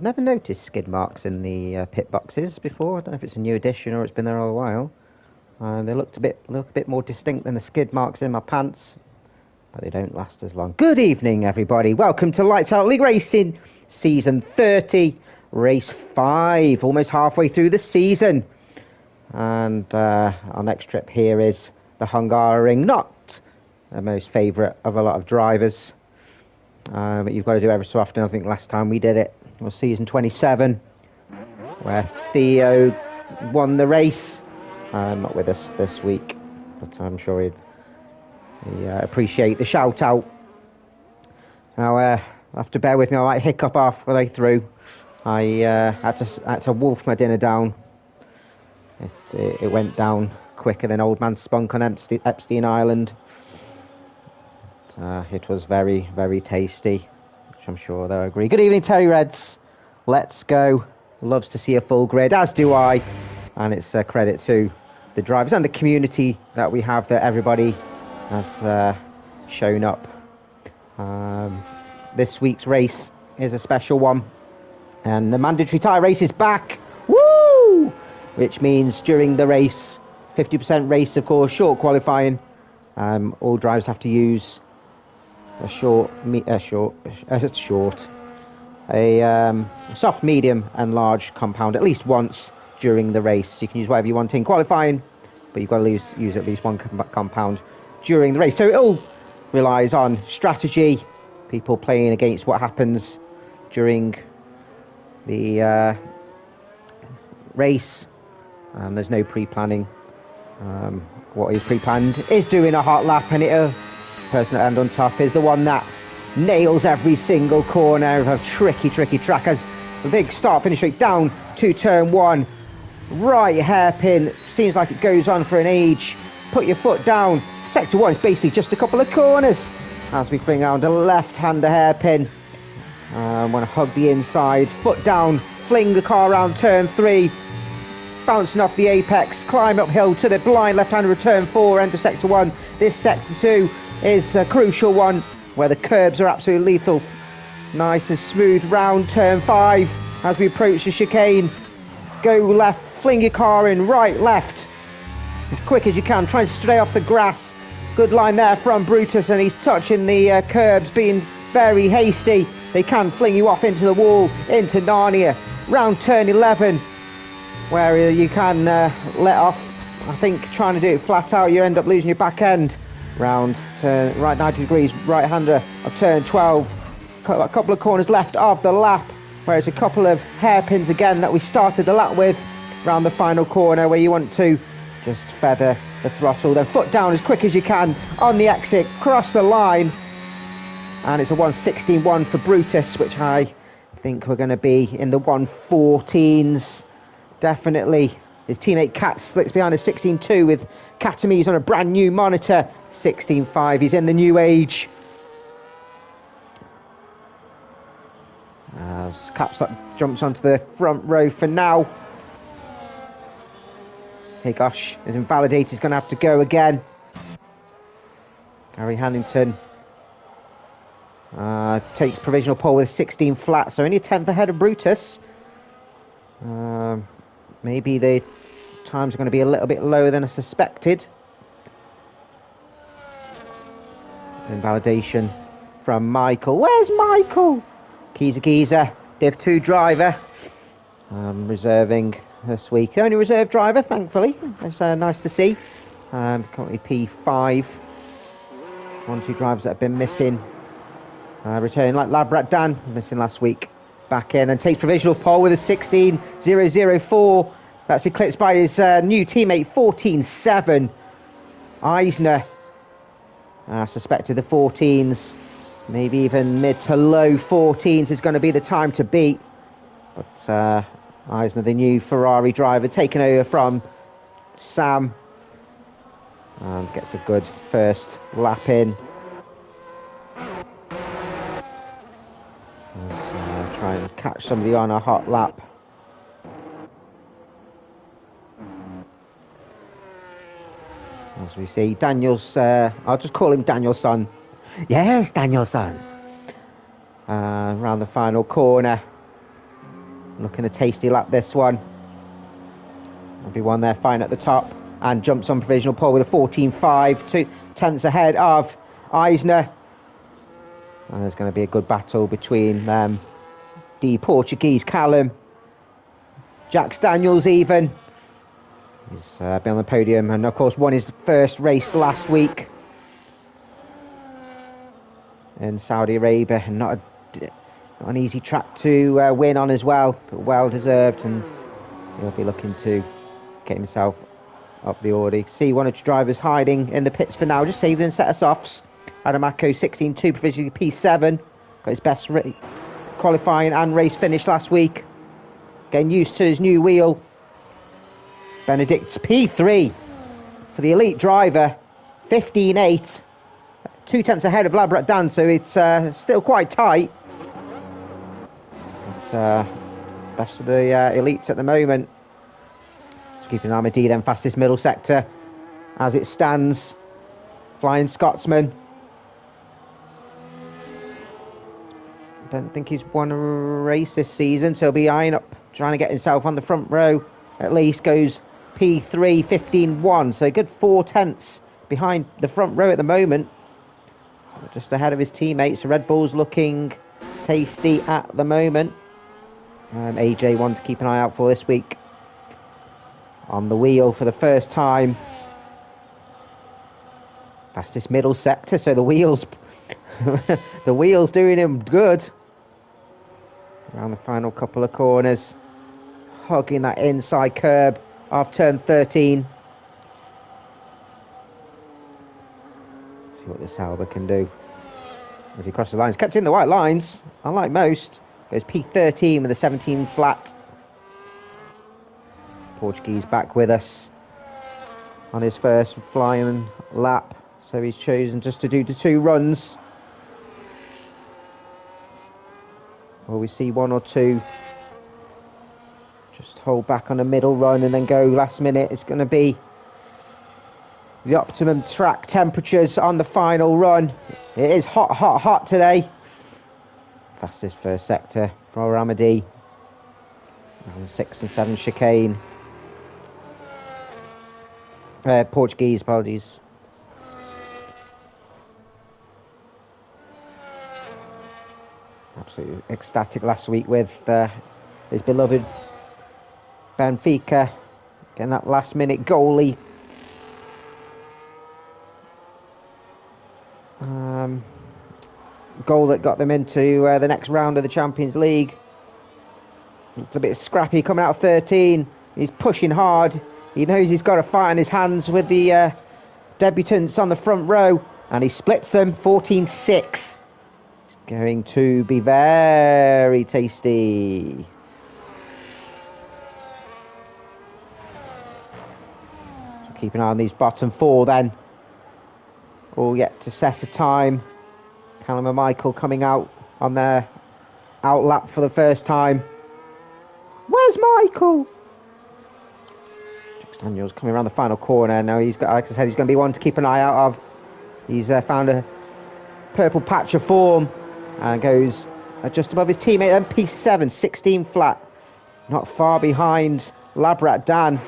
never noticed skid marks in the pit boxes before. I don't know if it's a new addition or it's been there all a while. They look a bit more distinct than the skid marks in my pants, but they don't last as long. Good evening, everybody. Welcome to Lights Out League Racing, Season 30, Race 5, almost halfway through the season. And our next trip here is the Hungaroring, not the most favourite of a lot of drivers. But you've got to do it every so often. I think last time we did it was Season 27, where Theo won the race. Not with us this week, but I'm sure he'd appreciate the shout out. Now, have to bear with me. I might hiccup halfway through. I had to wolf my dinner down. It went down quicker than Old Man Spunk on Epstein Island. It was very, very tasty, which I'm sure they'll agree. Good evening, Terry Reds. Let's go. Loves to see a full grid, as do I. And it's a credit to the drivers and the community that we have, that everybody has shown up. This week's race is a special one, and the mandatory tyre race is back. Woo! Which means during the race, 50% race, of course, short qualifying. All drivers have to use a soft, medium, and large compound at least once during the race. You can use whatever you want in qualifying, but you've got to use at least one compound during the race. So it all relies on strategy, people playing against what happens during the race. There's no pre-planning. What is pre-planned is doing a hot lap, and the person that end on top is the one that nails every single corner of a tricky track. As the big start finish straight down to turn one. Right hairpin, seems like it goes on for an age. Put your foot down. Sector 1 is basically just a couple of corners. As we bring around a left-hander hairpin. Want to hug the inside. Foot down, fling the car around turn 3. Bouncing off the apex, climb uphill to the blind left-hander of turn 4, enter sector 1. This sector 2 is a crucial one, where the curbs are absolutely lethal. Nice and smooth round turn 5 as we approach the chicane. Go left, fling your car in, right, left, as quick as you can. Try and stray off the grass. Good line there from Brutus, and he's touching the curbs, being very hasty. They can fling you off into the wall, into Narnia. Round turn 11, where you can let off. I think trying to do it flat out, you end up losing your back end. Round turn right 90 degrees, right-hander of turn 12. A couple of corners left of the lap, where it's a couple of hairpins again that we started the lap with. Round the final corner, where you want to just feather the throttle, then foot down as quick as you can on the exit, cross the line, and it's a 1:16.1 for Brutus, which I think we're going to be in the 1:14s. Definitely. His teammate Cat slicks behind a 16.2 with Katami's on a brand new monitor. 16.5. He's in the new age. As Capstock jumps onto the front row for now. Hey gosh, is invalidated. He's going to have to go again. Gary Hannington takes provisional pole with 16 flat, so only a tenth ahead of Brutus. Maybe the times are going to be a little bit lower than I suspected. Invalidation from Michael. Where's Michael? Geezer, Div 2 driver. Reserving this week. The only reserve driver, thankfully. It's nice to see. Currently P5. 1-2 drivers that have been missing. Returning like Labrat Dan, missing last week. Back in and takes provisional pole with a 16.004. That's eclipsed by his new teammate 14.7. Eisner. I suspected the 14s, maybe even mid to low 14s is going to be the time to beat. But Eisner, the new Ferrari driver, taking over from Sam, and gets a good first lap in. Try and catch somebody on a hot lap. As we see, Daniel's, I'll just call him Danielson. Yes, Danielson. Around the final corner. Looking a tasty lap, this one. There'll be one there fine at the top. And jumps on provisional pole with a 14.5. 2 tenths ahead of Eisner. And there's going to be a good battle between the Portuguese Callum. Jax Daniels even. He's been on the podium and of course won his first race last week in Saudi Arabia. And not an easy track to win on as well, but well deserved, and he'll be looking to get himself up the Audi. See one of the drivers hiding in the pits for now, just saving set-us-offs. Adamako 16.2, provisionally P7. Got his best qualifying and race finish last week. Getting used to his new wheel. Benedict's P3 for the elite driver. 15.8. 2 tenths ahead of Labrat Dan, so it's still quite tight. But, best of the elites at the moment. Just keeping Armadi then fastest middle sector as it stands. Flying Scotsman. Don't think he's won a race this season, so he'll be eyeing up, trying to get himself on the front row. At least goes P3, 15.1, so a good 4 tenths behind the front row at the moment. Just ahead of his teammates. Red Bull's looking tasty at the moment. AJ one to keep an eye out for this week. On the wheel for the first time. Fastest middle sector, so the wheels the wheels doing him good. Around the final couple of corners. Hugging that inside curb off turn 13. See what this Sauber can do as he crosses the lines. Kept in the white lines, unlike most. Goes P13 with a 17 flat. Portuguese back with us on his first flying lap. So he's chosen just to do the 2 runs. Will we see 1 or 2 just hold back on a middle run and then go last minute? It's going to be the optimum track temperatures on the final run. It is hot, hot, hot today. Fastest first sector for Amadi. 6 and 7 chicane. Portuguese, apologies. Absolutely ecstatic last week with his beloved Benfica getting that last minute goalie. Goal that got them into the next round of the Champions League. It's a bit scrappy coming out of 13. He's pushing hard. He knows he's got a fight in his hands with the debutants on the front row, and he splits them 14.6. It's going to be very tasty. So keep an eye on these bottom 4 then. All yet to set a time. Callum and Michael coming out on their out lap for the first time. Where's Michael? Jax Daniels coming around the final corner. Now he's got, like I said, he's going to be one to keep an eye out of. He's found a purple patch of form and goes just above his teammate. Then P7, 16 flat. Not far behind Labrat Dan.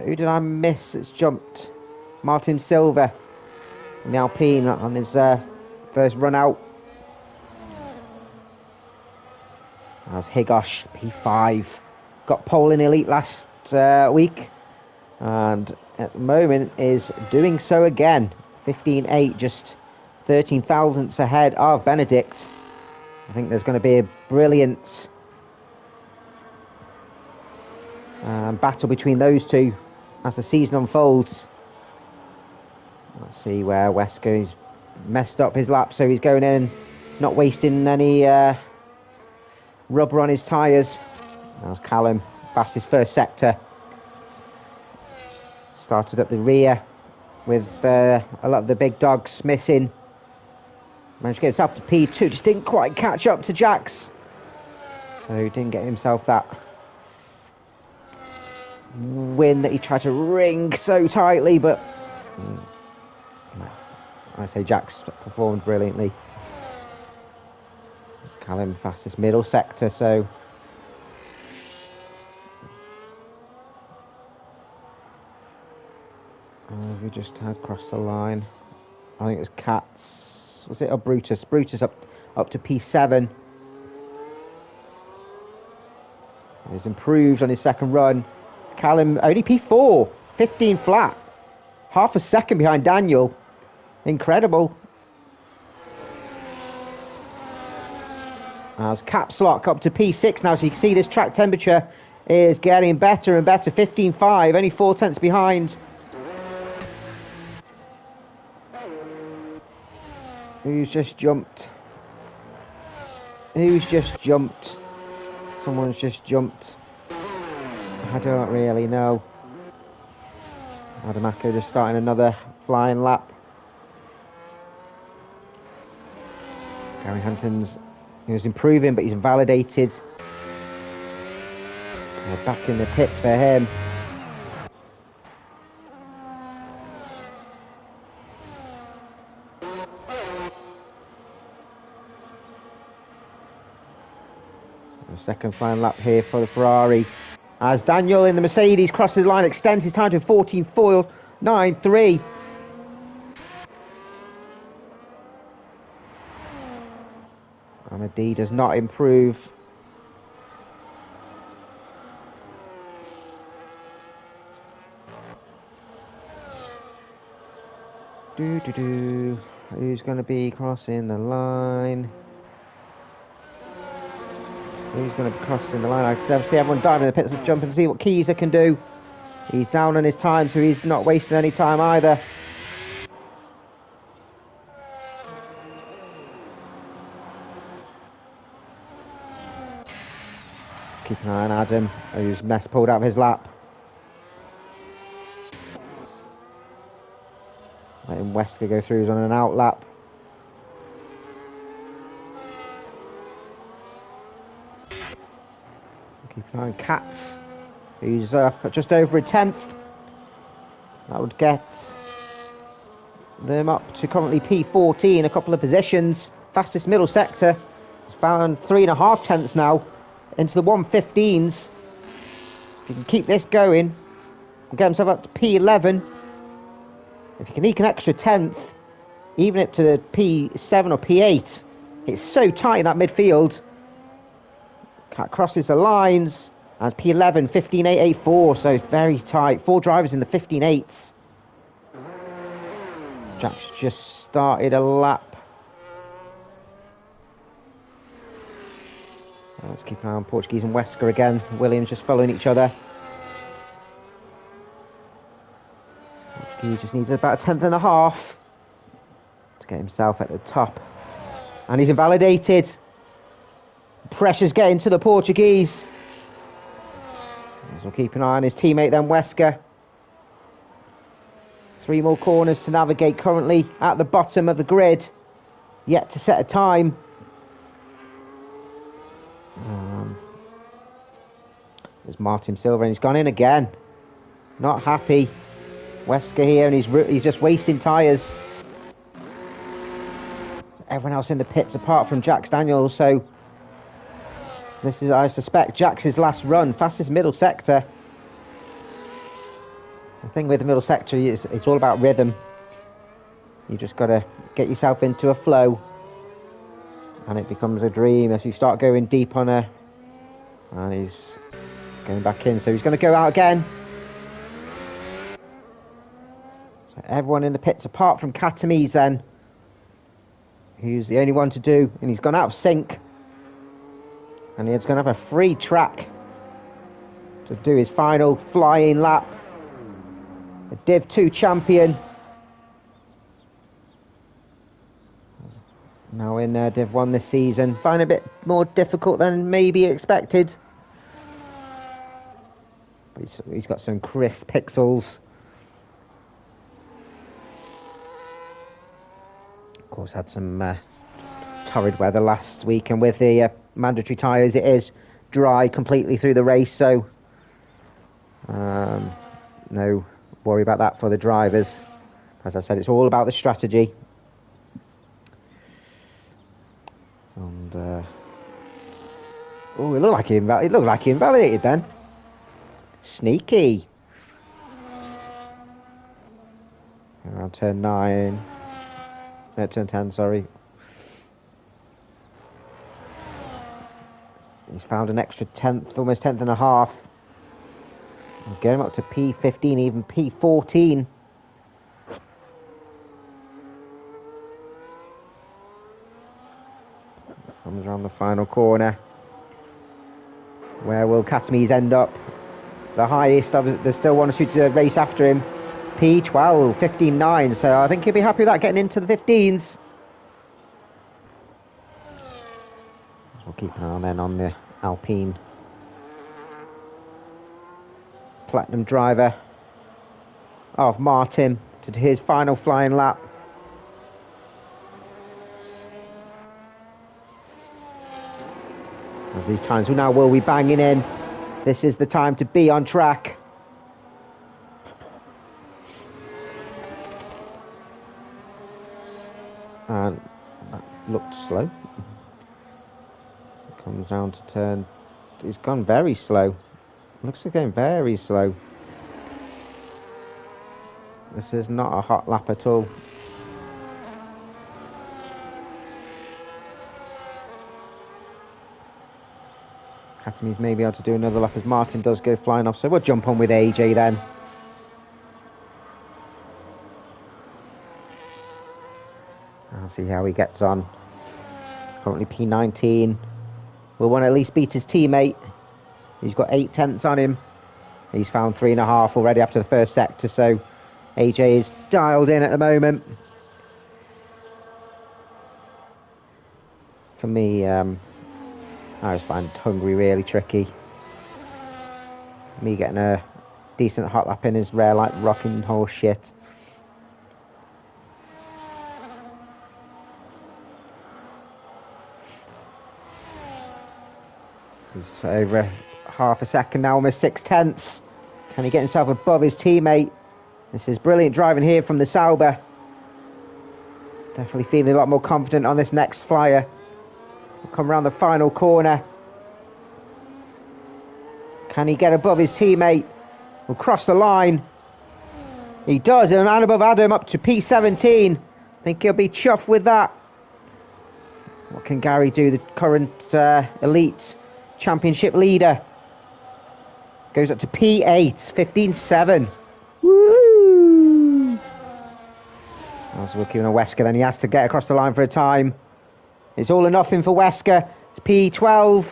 Who did I miss that's jumped? Martin Silva in the Alpine on his first run out. As Higosh, P5. Got pole in Elite last week. And at the moment is doing so again. 15.8, just 13 thousandths ahead of Benedict. I think there's going to be a brilliant battle between those two as the season unfolds. Let's see where Wesko's messed up his lap, so he's going in, not wasting any rubber on his tyres. That was Callum, fastest first sector. Started at the rear with a lot of the big dogs missing. Managed to get himself to P2, just didn't quite catch up to Jax. So he didn't get himself that win that he tried to ring so tightly, but I say Jax performed brilliantly. Callum fastest middle sector, so we just had crossed the line. I think it was Cats. Was it or Brutus? Brutus up to P7. He's improved on his second run. Callum only P4, 15 flat, half a second behind Daniel. Incredible. As Caps Lock up to P6 now, so you can see this track temperature is getting better and better. 15.5, only 4 tenths behind. Who's just jumped? Who's just jumped? Someone's just jumped. I don't really know. Adamako just starting another flying lap. Gary Hampton's, he was improving, but he's invalidated. We're back in the pits for him. The second flying lap here for the Ferrari. As Daniel in the Mercedes crosses the line, extends his time to 14.493. Amadi does not improve. Who's going to be crossing the line? Who's going to be crossing the line? I can see everyone diving in the pits, jumping to see what Keys can do. He's down on his time, so he's not wasting any time either. Keep an eye on Adam, who's mess pulled out of his lap. Letting Wesker go through, he's on an out lap. Keep an eye on Katz, who's up at just over a tenth. That would get them up to currently P14, a couple of positions. Fastest middle sector has found 3.5 tenths now into the 115s. If you can keep this going and get himself up to P11, if you can eke an extra tenth, even up to the P7 or P8, it's so tight in that midfield. Cat crosses the lines, and P11, 15.884, so very tight. 4 drivers in the 15.8s. Jack's just started a lap. Let's keep an eye on Portuguese and Wesker again. Williams just following each other. He just needs about 1.5 tenths to get himself at the top. And he's invalidated. Pressure's getting to the Portuguese. We'll keep an eye on his teammate then, Wesker. 3 more corners to navigate, currently at the bottom of the grid. Yet to set a time. There's Martin Silver, and he's gone in again. Not happy. Wesker here, and he's just wasting tyres. Everyone else in the pits apart from Jax Daniels, so this is, I suspect, Jax's last run. Fastest middle sector. The thing with the middle sector is it's all about rhythm. You just got to get yourself into a flow, and it becomes a dream as you start going deep on her. And he's going back in, so he's going to go out again. So everyone in the pits apart from Katamise then, who's the only one to do, and he's gone out of sync. And he's going to have a free track to do his final flying lap. A Div 2 champion. Now in Div 1 this season. Find it a bit more difficult than maybe expected. But he's got some crisp pixels. Of course, had some torrid weather last week, and with the mandatory tyres, it is dry completely through the race, so no worry about that for the drivers. As I said, it's all about the strategy. And Oh, it looked like he invalidated then. Sneaky. Around turn 9. No, turn 10, sorry. He's found an extra 10th, almost 10th and a half. Get him up to P15, even P14. Comes around the final corner. Where will Katamies end up? The highest, there's still one or two to race after him. P12, 15.9, so I think he'll be happy with that, getting into the 15s. We'll keep an eye on then on the Alpine Platinum driver of Martin to his final flying lap. As these times now will be banging in. This is the time to be on track. And that looked slow. Comes down to turn. It's gone very slow. Looks like going very slow. This is not a hot lap at all. Katamies may be able to do another lap as Martin does go flying off, so we'll jump on with AJ then. I'll see how he gets on. Currently P19. Will want to at least beat his teammate. He's got 8 tenths on him. He's found 3.5 already after the first sector, so AJ is dialed in at the moment. For me, I just find Hungary really tricky. Me getting a decent hot lap in is rare, like rocking horse shit. He's over half a second now, almost 6 tenths. Can he get himself above his teammate? This is brilliant driving here from the Sauber. Definitely feeling a lot more confident on this next flyer. We'll come around the final corner. Can he get above his teammate? We'll cross the line. He does, and above Adam up to P17. I think he'll be chuffed with that. What can Gary do, the current elite championship leader? Goes up to P8, 15.7. Woo! That's looking at Wesker, then he has to get across the line for a time. It's all or nothing for Wesker. It's P12.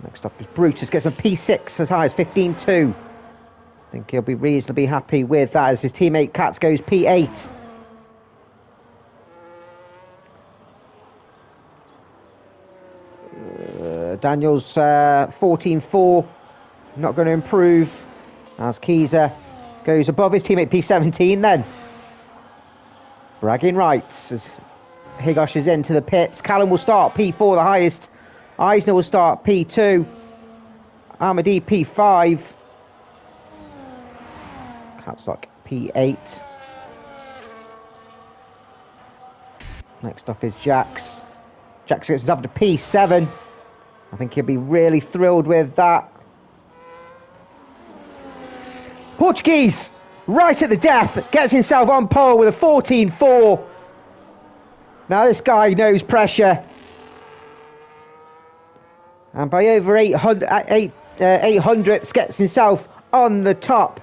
Next up is Brutus, gets a P6 as high as 15.2. I think he'll be reasonably happy with that as his teammate Katz goes P8. Daniel's 14.4, not going to improve as Kieser goes above his teammate P17 then. Bragging rights as Higosh is into the pits. Callum will start P4, the highest. Eisner will start P2. Amadi P5. Catstock P8. Next up is Jax. Jax gets up to P7. I think he'll be really thrilled with that. Portuguese, right at the death, gets himself on pole with a 14.4. Now this guy knows pressure. And by over 800, gets himself on the top.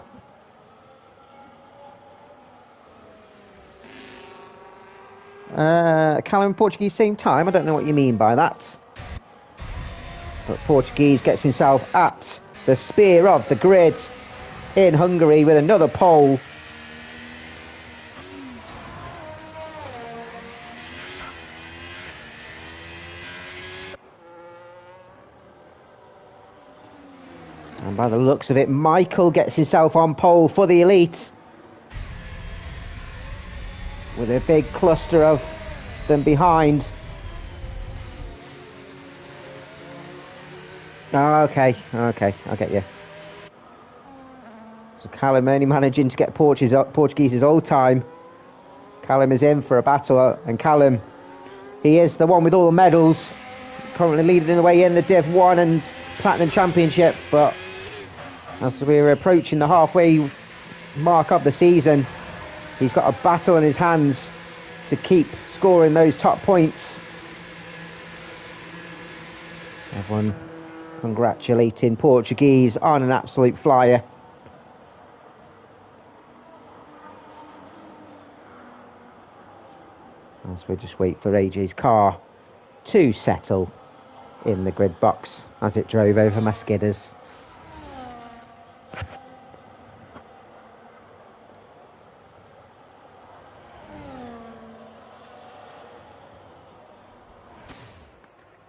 Callum and Portuguese same time, I don't know what you mean by that. But Portuguese gets himself at the spear of the grid in Hungary with another pole. And by the looks of it, Michael gets himself on pole for the elites. With a big cluster of them behind. Oh, okay, I get you. So Callum only managing to get Portuguese's old time. Callum is in for a battle, and Callum He is the one with all the medals, currently leading the way in the Div 1 and Platinum Championship, but as we're approaching the halfway mark of the season, he's got a battle in his hands to keep scoring those top points. Everyone congratulating Portuguese on an absolute flyer. As we just wait for AJ's car to settle in the grid box as it drove over my skidders.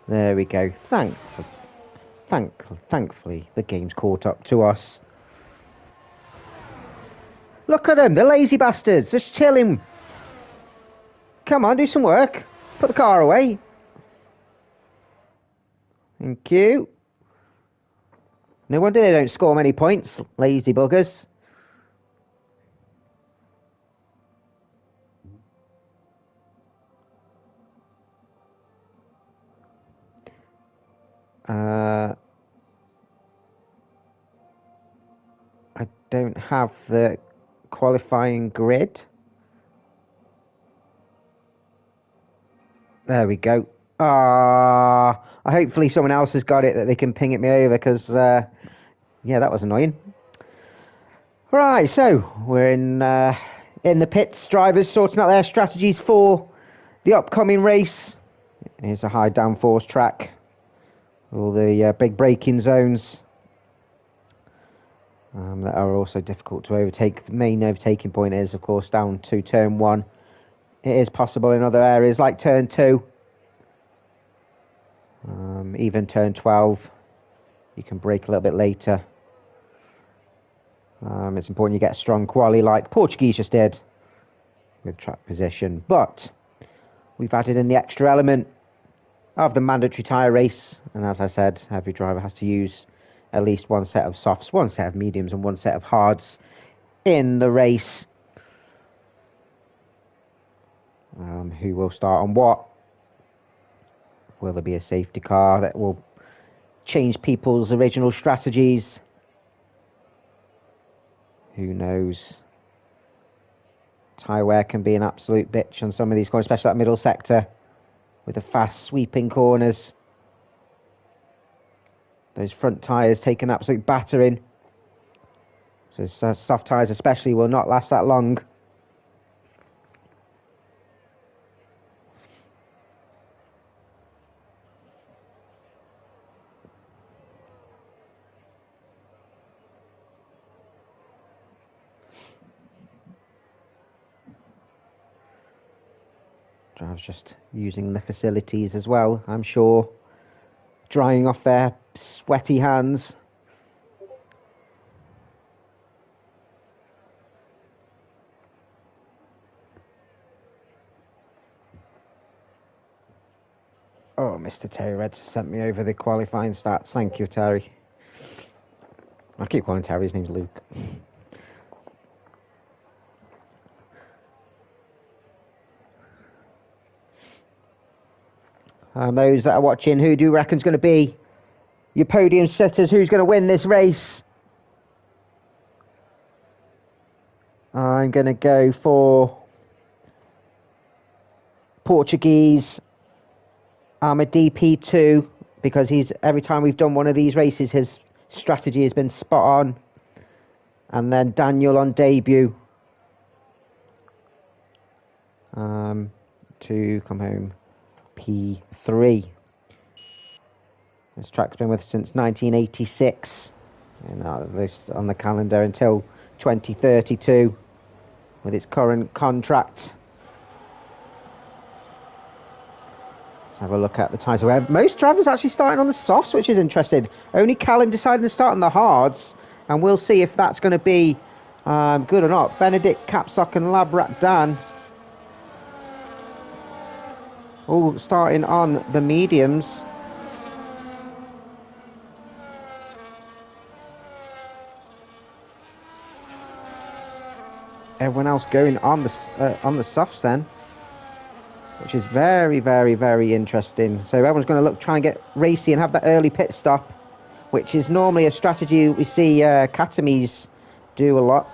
There we go. Thankfully, the game's caught up to us. Look at them, the lazy bastards, just chilling. Come on, do some work. Put the car away. Thank you. No wonder they don't score many points, lazy buggers. I don't have the qualifying grid. There we go. Hopefully someone else has got it that they can ping it me over, because yeah, that was annoying. Right, so we're in the pits. Drivers sorting out their strategies for the upcoming race. Here's a high downforce track. All the big braking zones that are also difficult to overtake. The main overtaking point is, of course, down to turn 1. It is possible in other areas like turn 2, even turn 12. You can brake a little bit later. It's important you get a strong quali like Portuguese just did with track position. But we've added in the extra element of the mandatory tyre race, and as I said, every driver has to use at least one set of softs, one set of mediums and one set of hards in the race. Who will start on what? Will there be a safety car that will change people's original strategies? Who knows? Tyre wear can be an absolute bitch on some of these corners, especially that middle sector with the fast sweeping corners. Those front tyres take an absolute battering. So soft tyres especially will not last that long. Drivers just using the facilities as well, I'm sure. Drying off their sweaty hands. Oh, Mr. Terry Reds sent me over the qualifying stats. Thank you, Terry. I keep calling Terry, his name's Luke. Those that are watching, who do you reckon's going to be your podium sitters? Who's going to win this race? I'm going to go for Portuguese. I'm a DP2 because every time we've done one of these races, his strategy has been spot on. And then Daniel on debut to come home P3. This track's been with us since 1986, and this on the calendar until 2032 with its current contract. Let's have a look at the title. Most drivers actually starting on the softs, which is interesting. Only Callum decided to start on the hards, and we'll see if that's going to be good or not. Benedict, Capsock and Labrat Dan all starting on the mediums. Everyone else going on the softs then. which is very, very, very interesting. So everyone's going to try and get racy and have that early pit stop, which is normally a strategy we see Academies do a lot.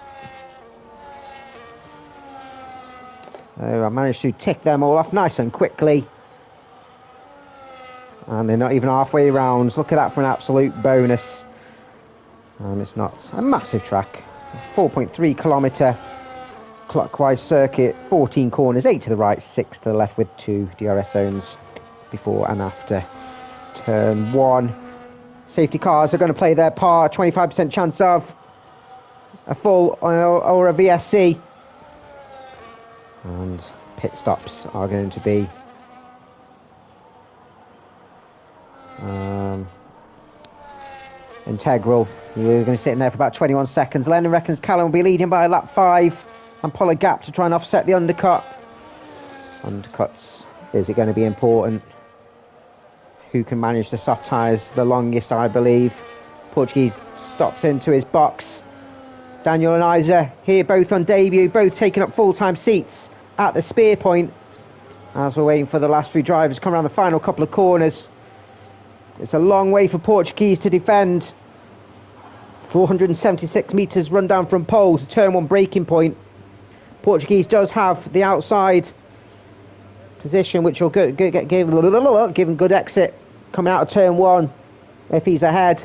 So I managed to tick them all off nice and quickly. And they're not even halfway round. Look at that for an absolute bonus. It's not a massive track. 4.3 kilometre clockwise circuit, 14 corners, 8 to the right, 6 to the left with 2 DRS zones before and after turn 1. Safety cars are going to play their part. 25% chance of a full or a VSC. And pit stops are going to be integral. You're going to sit in there for about 21 seconds. Lennon reckons Callum will be leading by lap 5 and pull a gap to try and offset the undercut. Undercuts, is it going to be important? Who can manage the soft tyres the longest, I believe. Portuguese stops into his box. Daniel and Isa here, both on debut, both taking up full-time seats at the spear point as we're waiting for the last 3 drivers to come around the final couple of corners. It's a long way for Portuguese to defend. 476 metres run down from pole to turn 1 braking point. Portuguese does have the outside position, which will give him good exit coming out of turn 1 if he's ahead.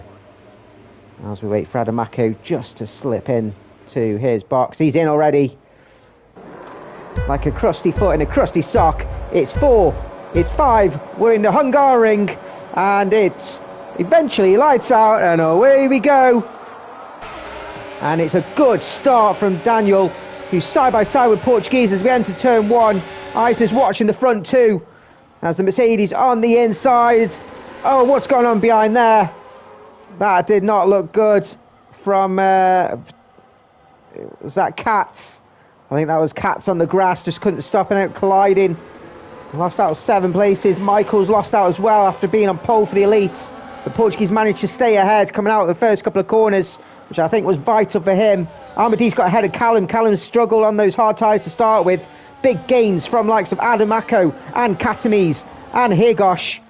As we wait for Adamako just to slip in to his box. He's in already. Like a crusty foot in a crusty sock. It's 4, it's 5, we're in the Hungaroring, and it's eventually lights out and away we go. And it's a good start from Daniel, who's side by side with Portuguese as we enter turn 1. Isa's watching the front 2 as the Mercedes on the inside. Oh, what's going on behind there? That did not look good from, was that Katz? I think that was Katz on the grass, just couldn't stop it out colliding. Lost out 7 places. Michael's lost out as well after being on pole for the elites. The Portuguese managed to stay ahead coming out of the first couple of corners, which I think was vital for him. Armidi's got ahead of Callum. Callum struggled on those hard tyres to start with. Big gains from likes of Adamako and Katamis and Higosh.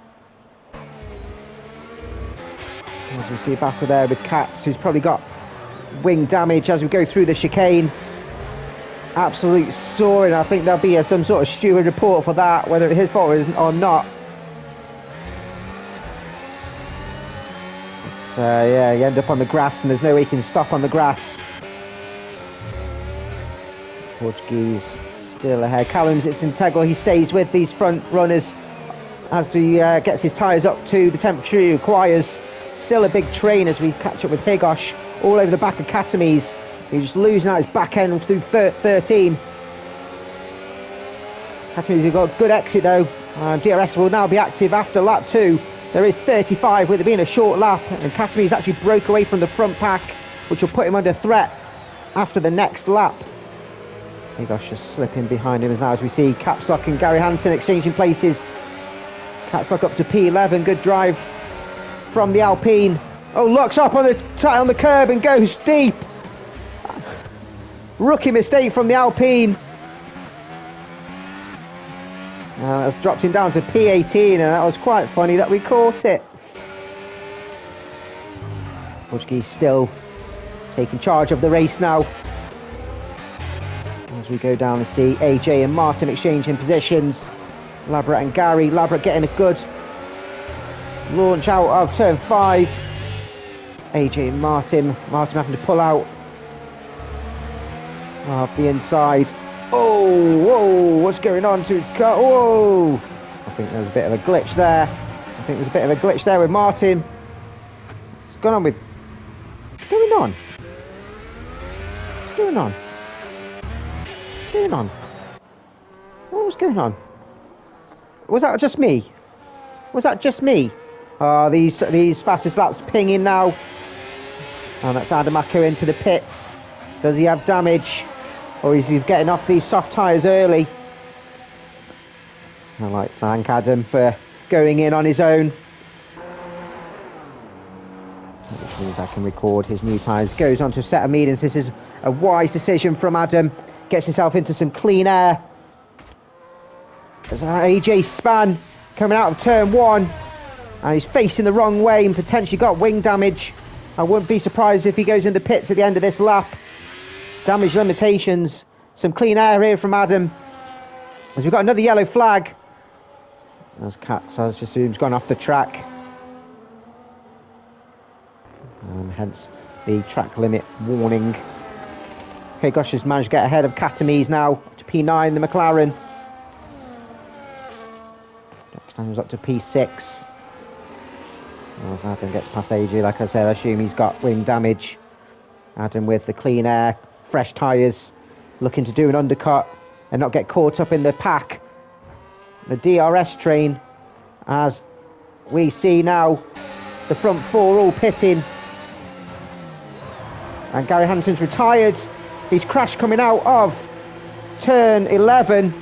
As we see a battle there with Katz, who's probably got wing damage as we go through the chicane. Absolute soaring. I think there'll be some sort of steward report for that, whether it's his fault or not. Yeah, you end up on the grass and there's no way you can stop on the grass. Portuguese still ahead. Callum's, it's integral. He stays with these front runners as he gets his tyres up to the temperature he requires. Still a big train as we catch up with Higosh all over the back of Katamis. He's just losing out his back end through 13. Katamis has got a good exit though. DRS will now be active after lap 2. There is 35 with it being a short lap, and Katamis actually broke away from the front pack, which will put him under threat after the next lap. Higosh just slipping behind him as now as we see Capstock and Gary Hansen exchanging places. Capstock up to P11, good drive from the Alpine. Oh, locks up on the curb and goes deep. Rookie mistake from the Alpine. That's dropped him down to P18, and that was quite funny that we caught it. Portuguese still taking charge of the race now. As we go down and see AJ and Martin exchanging positions. Labrat and Gary. Labrat getting a good launch out of turn 5. AJ and Martin. Martin having to pull out off the inside. Oh, whoa, what's going on to his car? Whoa! I think there was a bit of a glitch there. With Martin. What's going on with... What's going on? What was going on? Was that just me? Oh, these fastest laps pinging now. And that's Adamako into the pits. Does he have damage? Or is he getting off these soft tyres early? I'd like to thank Adam for going in on his own. Which means I can record his new tyres. Goes on to a set of mediums. This is a wise decision from Adam. Gets himself into some clean air. There's AJ Span coming out of turn 1. And he's facing the wrong way and potentially got wing damage. I wouldn't be surprised if he goes in the pits at the end of this lap. Damage limitations. Some clean air here from Adam. As we've got another yellow flag. As Katz, I assume, has gone off the track. And hence the track limit warning. Okay, Gosh has managed to get ahead of Katamise now to P9, the McLaren. Jack Daniels up to P6. As Adam gets past AJ, like I said, I assume he's got wing damage. Adam with the clean air, fresh tyres, looking to do an undercut and not get caught up in the pack. The DRS train, as we see now, the front 4 all pitting. And Gary Hampton's retired. He's crashed coming out of turn 11.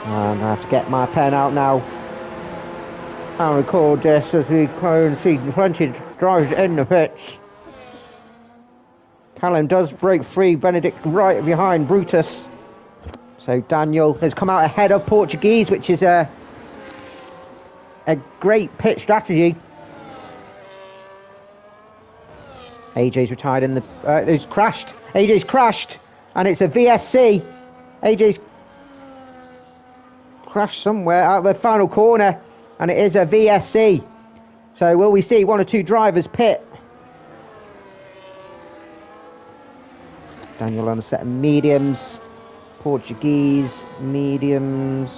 And I have to get my pen out now and record this as we go and see the 20 drives in the pits. Callum does break free, Benedict right behind Brutus. So Daniel has come out ahead of Portuguese, which is a great pit strategy. AJ's retired in the... he's crashed. AJ's crashed. And it's a VSC. AJ's crashed somewhere out of the final corner. And it is a VSC. So will we see 1 or 2 drivers pit? Daniel on a set of mediums. Portuguese mediums.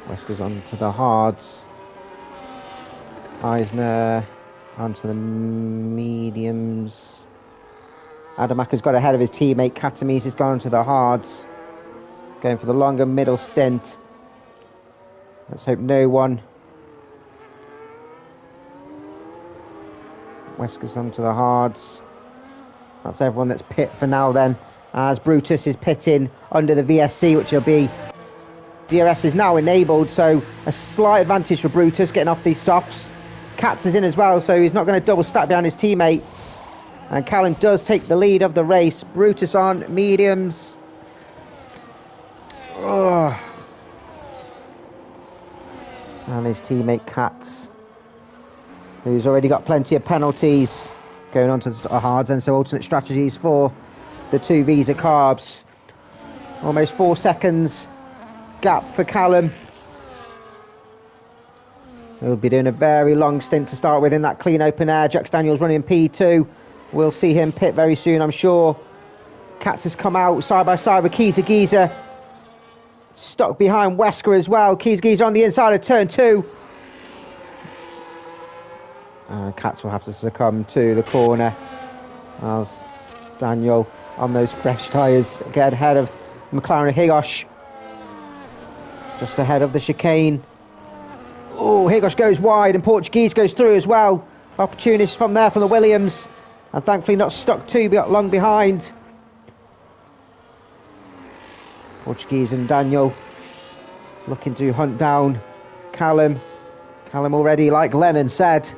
Wesker's onto the hards. Eisner onto the mediums. Adamaka's got ahead of his teammate. Katamise has gone to the hards. Going for the longer middle stint. Let's hope no one. Wesker's onto the hards. That's everyone that's pit for now then. As Brutus is pitting under the VSC, which will be... DRS is now enabled, so a slight advantage for Brutus getting off these softs. Katz is in as well, so he's not going to double stack behind his teammate. And Callum does take the lead of the race. Brutus on mediums. Ugh. And his teammate Katz, who's already got plenty of penalties, going on to the hards, and so alternate strategies for the 2 Visa carbs. Almost 4 seconds gap for Callum. He'll be doing a very long stint to start with in that clean open air. Jax Daniels running P2. We'll see him pit very soon, I'm sure. Katz has come out side by side with Kiesa Giza. Stuck behind Wesker as well. Kiesa Giza on the inside of turn 2. Katz will have to succumb to the corner as Daniel on those fresh tyres get ahead of McLaren Higosh. Just ahead of the chicane. Oh, Higosh goes wide and Portuguese goes through as well. Opportunities from there from the Williams. And thankfully not stuck too long behind. Portuguese and Daniel looking to hunt down Callum. Callum already, like Lennon said,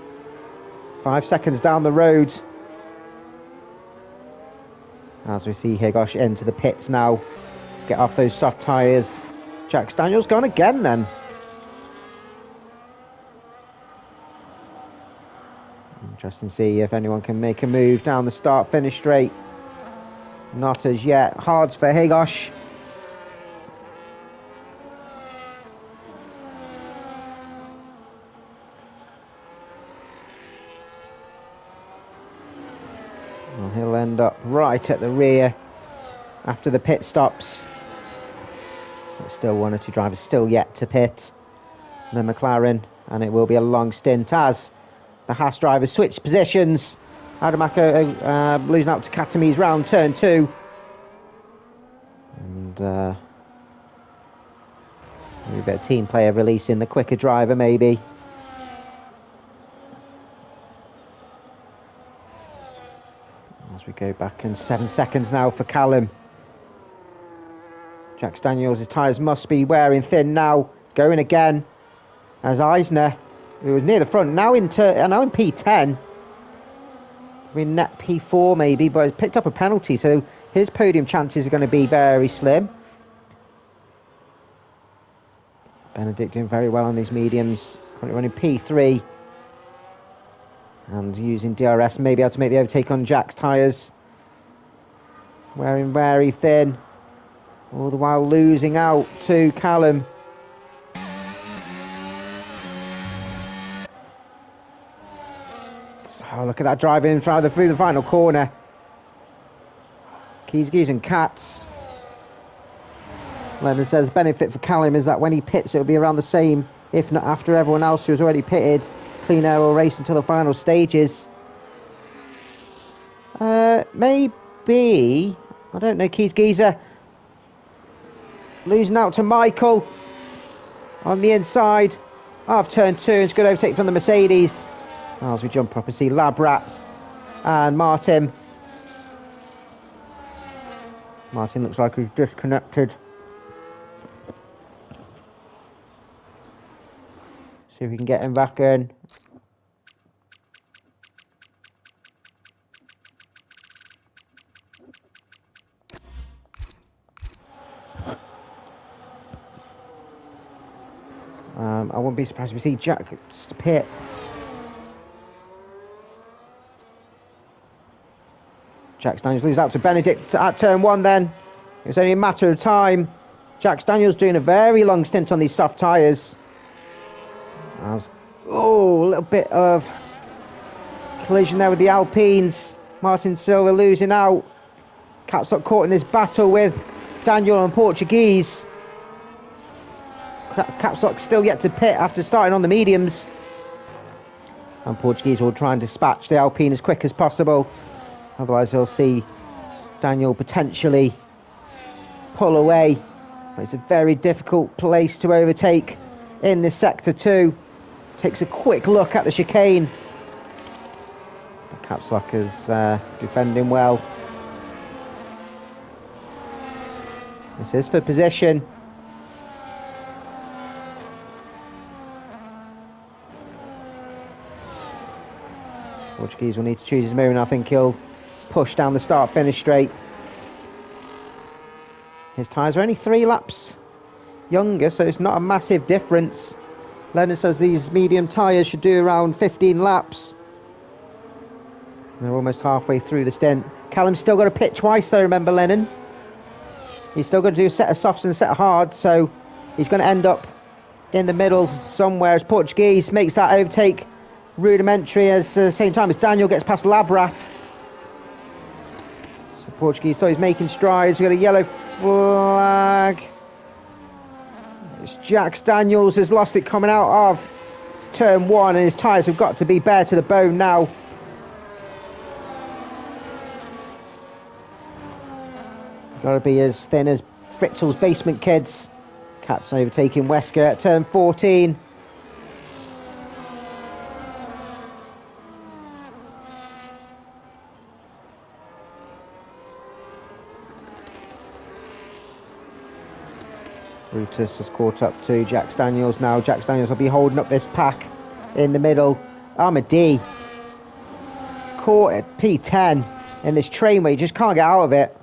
5 seconds down the road. As we see Higosh into the pits now. Get off those soft tyres. Jax Daniels gone again then. Interesting to see if anyone can make a move down the start-finish straight. Not as yet. Hards for Higosh. Well, he'll end up right at the rear after the pit stops. There's still 1 or 2 drivers still yet to pit. The McLaren, and it will be a long stint as the Haas drivers switch positions. Adamaka losing out to Katamise round turn 2. And maybe a bit of team player releasing the quicker driver maybe. As we go Go back in 7 seconds now for Callum. Jack Daniels' tyres must be wearing thin now. Going again as Eisner, who was near the front, now in P10. In net P4 maybe, but has picked up a penalty, so his podium chances are going to be very slim. Benedict doing very well on these mediums. Currently running P3. And using DRS, maybe able to make the overtake on Jack's tyres. Wearing very thin. All the while losing out to Callum. So look at that driving through the final corner. Keys and Cats. Lennon says benefit for Callum is that when he pits it'll be around the same, if not after everyone else who's already pitted. Clean air will race until the final stages. Maybe, I don't know. Keys Geezer losing out to Michael on the inside of turn 2. It's good overtake from the Mercedes. As we jump up and see Labrat and Martin. Martin looks like he's disconnected. See if we can get him back in. I wouldn't be surprised if we see Jack pit. Jack Daniels loses out to Benedict at turn 1 then. It's only a matter of time. Jack Daniels doing a very long stint on these soft tyres. A little bit of collision there with the Alpines. Martin Silva losing out. Capstock caught in this battle with Daniel and Portuguese. Capstock still yet to pit after starting on the mediums. And Portuguese will try and dispatch the Alpine as quick as possible. Otherwise he'll see Daniel potentially pull away. It's a very difficult place to overtake in this sector 2. Takes a quick look at the chicane. Capstock is defending well. This is for position. Portuguese will need to choose his move, and I think he'll push down the start-finish straight. His tyres are only 3 laps younger, so it's not a massive difference. Lennon says these medium tyres should do around 15 laps. They're almost halfway through the stint. Callum's still got to pit twice though, remember Lennon. He's still got to do a set of softs and a set of hards, so he's going to end up in the middle somewhere as Portuguese makes that overtake rudimentary at the same time as Daniel gets past Labrat. So Portuguese thought he's making strides. We've got a yellow flag. It's Jack Daniels has lost it coming out of turn 1, and his tyres have got to be bare to the bone now. Got to be as thin as Fritzl's Basement Kids. Cats overtaking Wesker at turn 14. Brutus has caught up to Jack Daniels now. Jack Daniels will be holding up this pack in the middle. Armady caught at P10 in this train where he just can't get out of it.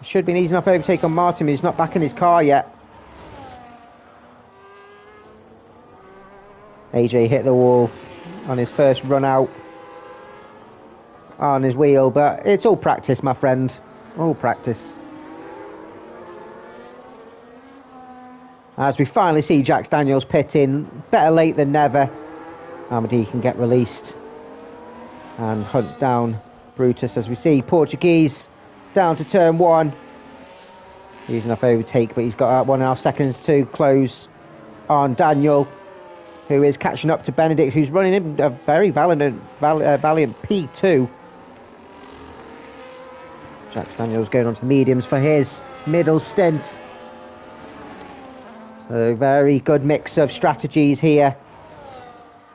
Should be an easy enough overtake on Martin, but he's not back in his car yet. AJ hit the wall on his first run out on his wheel, but it's all practice, my friend. All practice. As we finally see Jack Daniels pit in, better late than never. Armady can get released and hunts down Brutus as we see Portuguese down to turn 1. He's enough overtake, but he's got 1.5 seconds to close on Daniel, who is catching up to Benedict, who's running in a very valiant P2. Jack Daniels going on to the mediums for his middle stint. So very good mix of strategies here.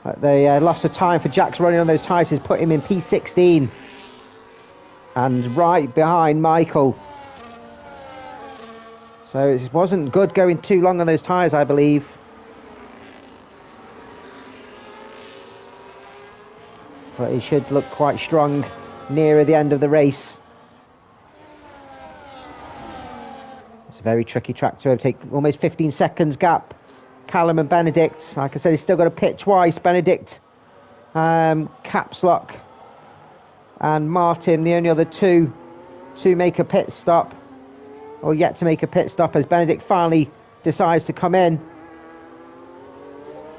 But the loss of time for Jack's running on those tyres has put him in P16. and right behind Michael. So it wasn't good going too long on those tyres, I believe. But he should look quite strong nearer the end of the race. It's a very tricky track to overtake. Almost 15 seconds gap. Callum and Benedict. Like I said, he's still got to pit twice. Benedict, Caps Lock, and Martin, the only other two to make a pit stop, or yet to make a pit stop, as Benedict finally decides to come in,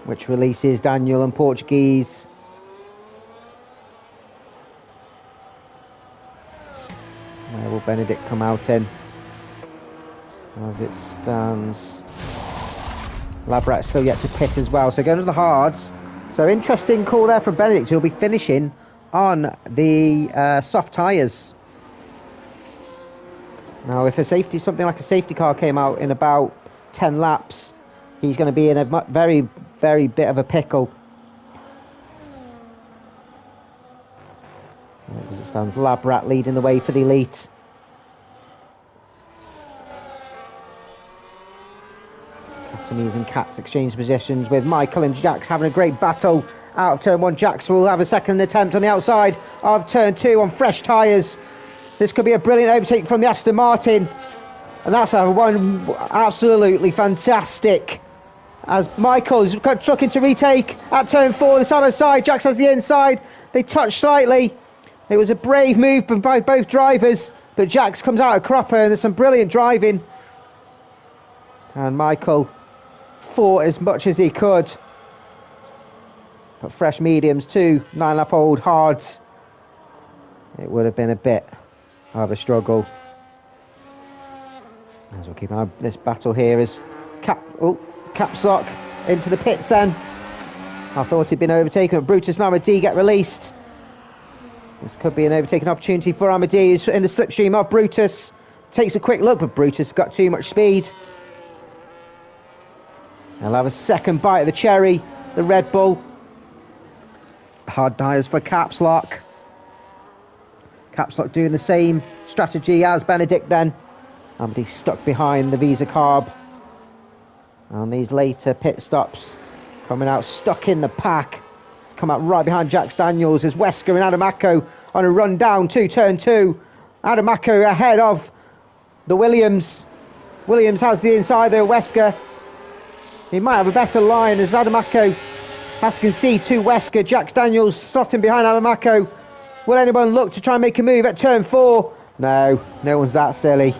which releases Daniel and Portuguese. Where will Benedict come out in? As it stands, Labrat still yet to pit as well, so going to the hards. So interesting call there from Benedict, who'll be finishing on the soft tyres. Now, if something like a safety car came out in about 10 laps, he's going to be in a very, very bit of a pickle. As it stands, Labrat leading the way for the elite. Catanese and Cats exchange positions with Michael and Jax having a great battle out of turn 1. Jax will have a second attempt on the outside of turn 2 on fresh tyres. This could be a brilliant overtake from the Aston Martin. And that's one absolutely fantastic. As Michael's looking to retake at turn 4, the other side. Jax has the inside. They touch slightly. It was a brave move by both drivers. But Jax comes out a cropper, and there's some brilliant driving. And Michael fought as much as he could. But fresh mediums, 2 9-lap-old hards. It would have been a bit of a struggle. As we'll keep on this battle here is Caps Lock into the pits then. I thought he'd been overtaken, but Brutus and Amadee get released. This could be an overtaking opportunity for Amadee, who's in the slipstream of Brutus. Takes a quick look, but Brutus got too much speed. They'll have a second bite of the cherry, the Red Bull. Hard tyres for Caps Lock. Caps Lock doing the same strategy as Benedict then. Amadee stuck behind the Visa Carb. And these later pit stops coming out stuck in the pack. Come out right behind Jax Daniels as Wesker and Adamako on a run down to turn 2. Adamako ahead of the Williams. Williams has the inside there, Wesker. He might have a better line as Adamako has to concede to Wesker. Jax Daniels slotting behind Adamako. Will anyone look to try and make a move at turn 4? No, no one's that silly.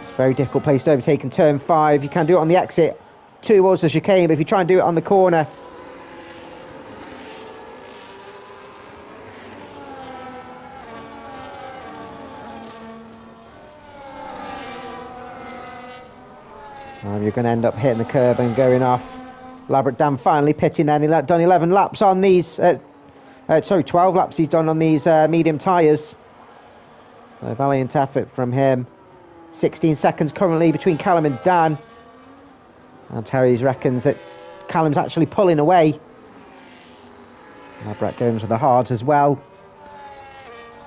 It's a very difficult place to overtake in turn 5. You can do it on the exit towards the chicane, but if you try and do it on the corner, you're going to end up hitting the curb and going off. Labrat Dan finally pitting then. He's done 11 laps on these, 12 laps he's done on these medium tyres. So valiant effort from him. 16 seconds currently between Callum and Dan. And Terry reckons that Callum's actually pulling away. Labrat going to the hards as well.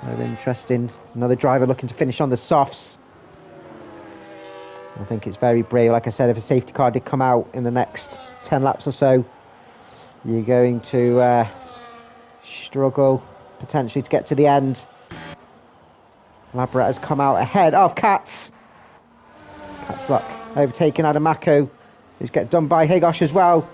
So interesting. Another driver looking to finish on the softs. I think it's very brave. Like I said, if a safety car did come out in the next 10 laps or so, you're going to struggle potentially to get to the end. Labrat has come out ahead of Cats. Cats Lock overtaking Adamako, who's get done by Higosh as well.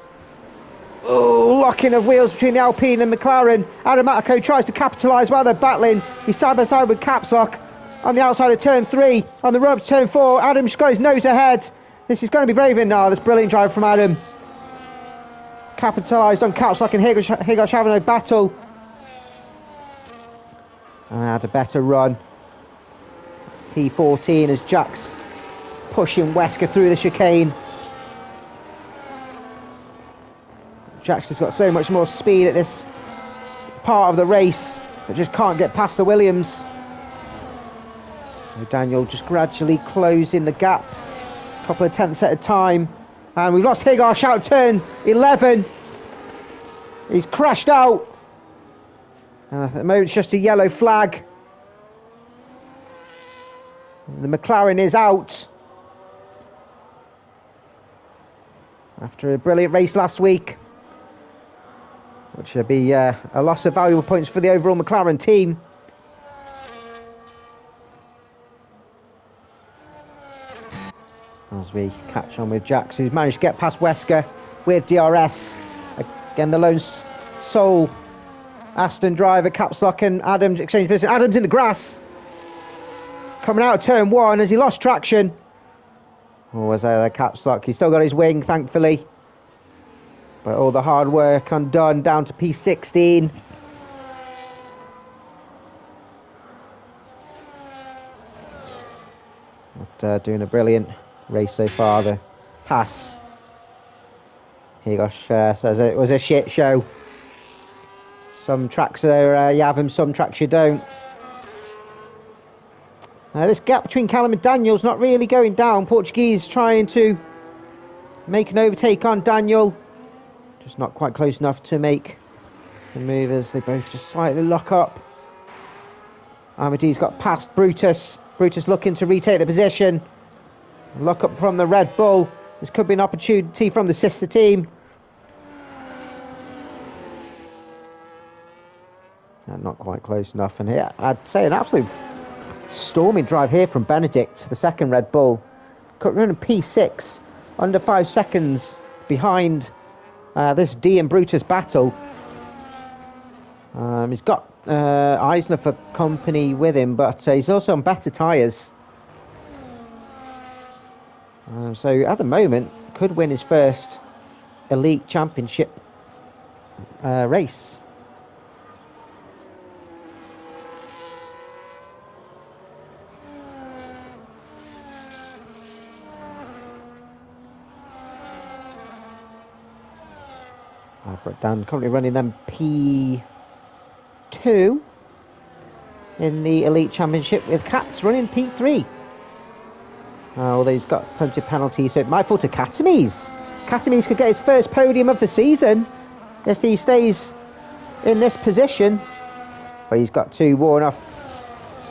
Oh, locking of wheels between the Alpine and McLaren. Adamako tries to capitalise while they're battling. He's side by side with Caps Lock on the outside of turn 3. On the road to turn 4, Adam's got his nose ahead. This is going to be brave in now. This brilliant drive from Adam. Capitalised on Caps Lock and Higosh having a battle. And had a better run. P14 as Jax pushing Wesker through the chicane. Jax has got so much more speed at this part of the race, but just can't get past the Williams. So Daniel just gradually closing the gap, a couple of tenths at a time. And we've lost Higosh out turn 11. He's crashed out. At the moment, it's just a yellow flag. The McLaren is out. After a brilliant race last week. Which would be a loss of valuable points for the overall McLaren team. As we catch on with Jax, who's managed to get past Wesker with DRS. Again, the lone sole Aston driver, caps lock, and Adams exchange position. Adams in the grass. Coming out of turn 1 as he lost traction. Oh, was there the caps lock? He's still got his wing, thankfully. But all the hard work undone, down to P16. But, doing a brilliant race so far. The pass. Higosh says it was a shit show. Some tracks are, you have them, some tracks you don't. This gap between Callum and Daniel's not really going down. Portuguese trying to make an overtake on Daniel. Just not quite close enough to make the move as they both just slightly lock up. Armide's got past Brutus. Brutus looking to retake the position. Lock up from the Red Bull. This could be an opportunity from the sister team. And not quite close enough. And here, I'd say an absolute storming drive here from Benedict, the second Red Bull. Running P6, under 5 seconds behind this D and Brutus battle. He's got Eisner for company with him, but he's also on better tyres. So at the moment, could win his first Elite Championship race. Dan currently running them P2 in the Elite Championship, with Katz running P3. Although he's got plenty of penalties, so it might fall to Katames. Katames could get his first podium of the season if he stays in this position. But he's got two worn off.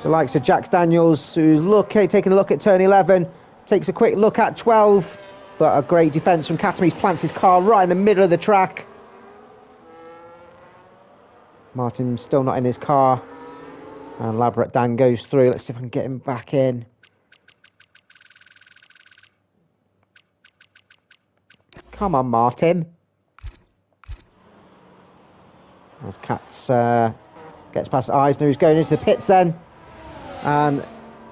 The likes of Jax Daniels, who's taking a look at turn 11, takes a quick look at 12, but a great defence from Katames, plants his car right in the middle of the track. Martin still not in his car, and Labrat Dan goes through. Let's see if I can get him back in. Come on, Martin. As Katz gets past Eisner, who's going into the pits then. And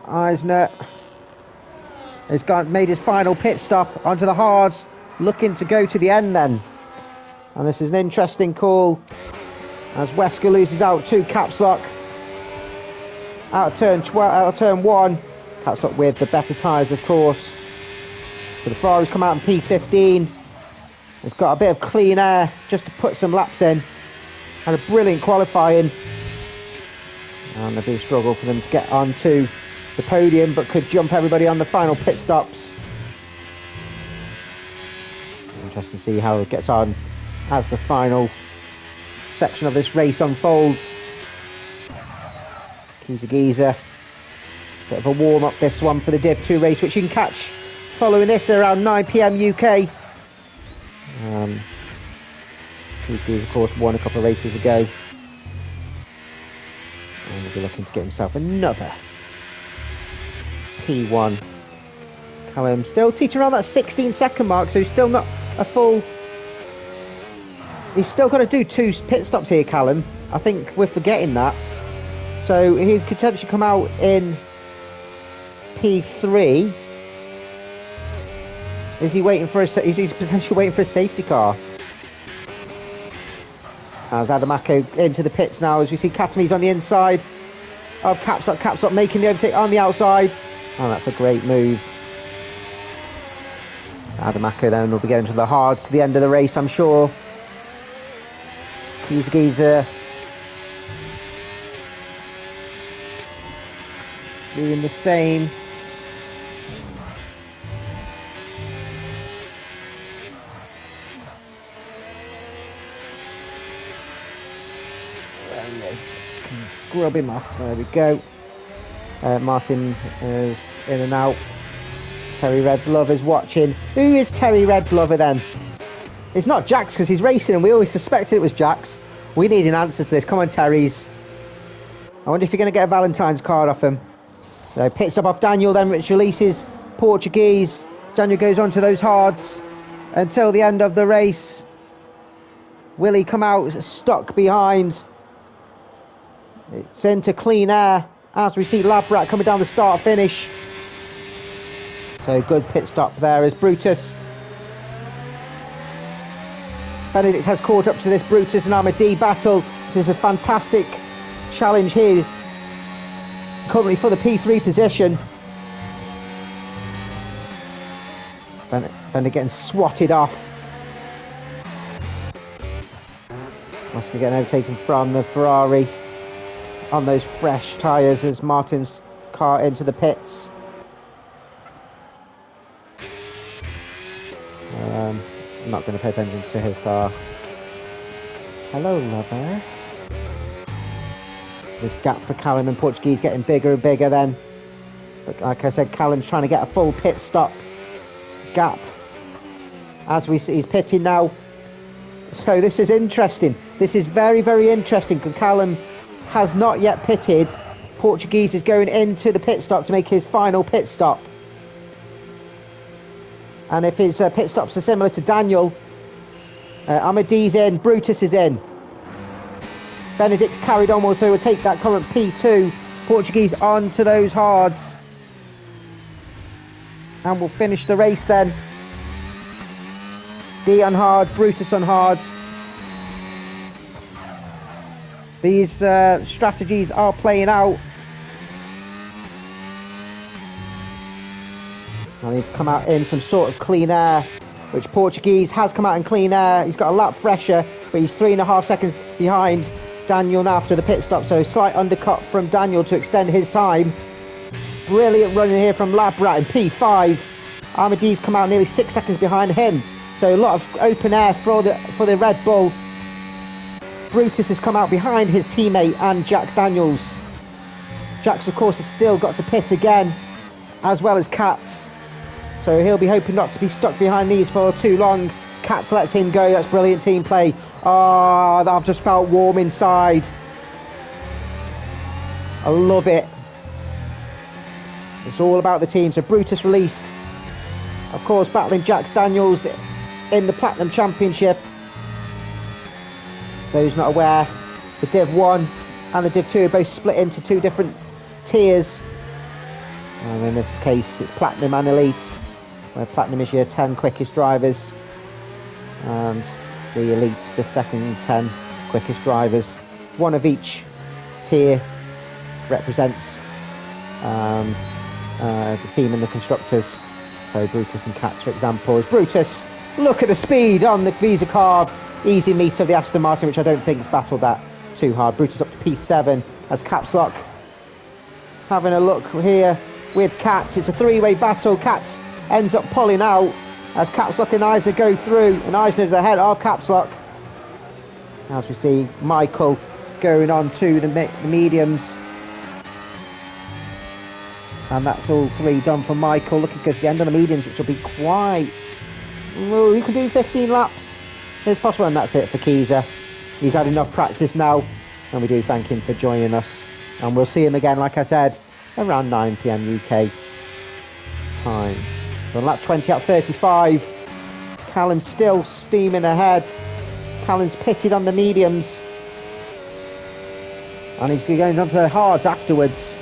Eisner has made his final pit stop onto the hards, looking to go to the end then. And this is an interesting call, as Wesker loses out to caps lock. Out of turn 1. Caps lock with the better tyres, of course. So the Ferrari's come out in P15. It's got a bit of clean air just to put some laps in. Had a brilliant qualifying. And a big struggle for them to get onto the podium, but could jump everybody on the final pit stops. Interesting to see how it gets on as the final section of this race unfolds. Giza. Bit of a warm up this one for the Div 2 race, which you can catch following this around 9 PM UK. Giza, of course, won a couple of races ago. And he'll be looking to get himself another P1. Callum still teetering around that 16-second mark, so he's still not a full... He's still got to do 2 pit stops here, Callum. I think we're forgetting that. So he could potentially come out in P3. Is he waiting for is he potentially waiting for a safety car? As Adamako into the pits now, as we see Katames on the inside of Caps Lock making the overtake on the outside. Oh, that's a great move. Adamako then will be going to the hard to the end of the race, I'm sure. Giza doing the same. scrub him off. There we go. Martin is in and out. Terry Red's Lover's watching. Who is Terry Red's Lover then? It's not Jax because he's racing and we always suspected it was Jax. We need an answer to this. Come on, Terry's. I wonder if you're going to get a Valentine's card off him. So pit stop off Daniel then, which releases Portuguese. Daniel goes on to those hards until the end of the race. Will he come out stuck behind? It's into clean air as we see Labrat coming down the start finish. So good pit stop there as Brutus. Benedict has caught up to this Brutus and Armadi battle. This is a fantastic challenge here. Currently for the P3 position. Benedict getting swatted off. Must be getting overtaken from the Ferrari on those fresh tyres as Martin's car into the pits. I'm not going to pay attention to his car. Hello, lover. This gap for Callum and Portuguese getting bigger and bigger then. But like I said, Callum's trying to get a full pit stop gap. As we see, he's pitting now. So this is interesting. This is very, very interesting because Callum has not yet pitted. Portuguese is going into the pit stop to make his final pit stop. And if his pit stops are similar to Daniel, Amadi's in, Brutus is in. Benedict's carried on, so we'll take that current P2. Portuguese on to those hards. And we'll finish the race then. D on hard, Brutus on hard. These strategies are playing out. I need to come out in some sort of clean air, which Portuguese has come out in clean air. He's got a lap fresher, but he's 3.5 seconds behind Daniel after the pit stop. So slight undercut from Daniel to extend his time. Brilliant running here from Labrat in P5. Armadi's come out nearly 6 seconds behind him. So a lot of open air for the Red Bull. Brutus has come out behind his teammate and Jax Daniels. Jax, of course, has still got to pit again, as well as Katz. So he'll be hoping not to be stuck behind these for too long. Katz lets him go. That's brilliant team play. Oh, I've just felt warm inside. I love it. It's all about the team. So Brutus released. Of course, battling Jax Daniels in the Platinum Championship. Those not aware, the Div 1 and the Div 2 are both split into two different tiers. And in this case, it's Platinum and Elite, where Platinum is your 10 quickest drivers, and the Elite, the second 10 quickest drivers. One of each tier represents the team and the constructors. So Brutus and Katz, for example. Brutus, look at the speed on the Visa car. Easy meet of the Aston Martin, which I don't think has battled that too hard. Brutus up to P7 as Caps Lock having a look here with Katz. It's a three-way battle. Katz ends up pulling out as Caps Lock and Eisner go through, and Eisner's ahead of Caps Lock. As we see Michael going on to the mediums. And that's all three done for Michael. Looking good at the end of the mediums, which will be quite... Oh, you can do 15 laps. It's possible, and that's it for Kiza. He's had enough practice now, and we do thank him for joining us. And we'll see him again, like I said, around 9 PM UK time. So on lap 20 at 35, Callum's still steaming ahead. Callum's pitted on the mediums, and he's going on to the hards afterwards.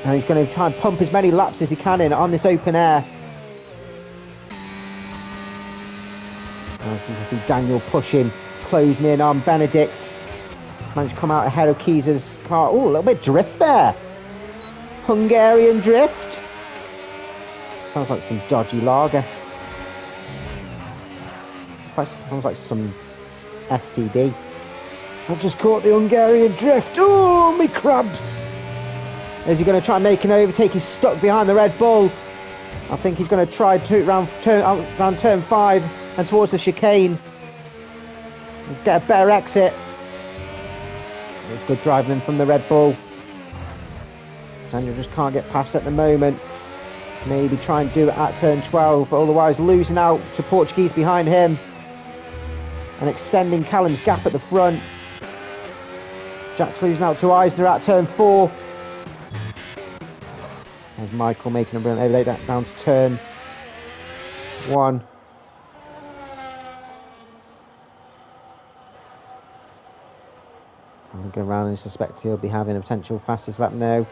And he's going to try and pump as many laps as he can in on this open air. As you can see Daniel pushing, closing in on Benedict. Managed to come out ahead of Kiza's car. Oh, a little bit drift there. Hungarian drift. Sounds like some dodgy lager. Sounds like some STD. I've just caught the Hungarian drift. Oh, me crabs. Is he going to try and make an overtake? He's stuck behind the Red Bull. I think he's going to try to round turn 5 and towards the chicane. Let's get a better exit. It's good driving from the Red Bull. Daniel just can't get past at the moment. Maybe try and do it at turn 12, but otherwise losing out to Portuguese behind him. And extending Callum's gap at the front. Jack's losing out to Eisner at turn 4. There's Michael making a brilliant overtake down to turn 1. I'll go around and suspect he'll be having a potential fastest lap now.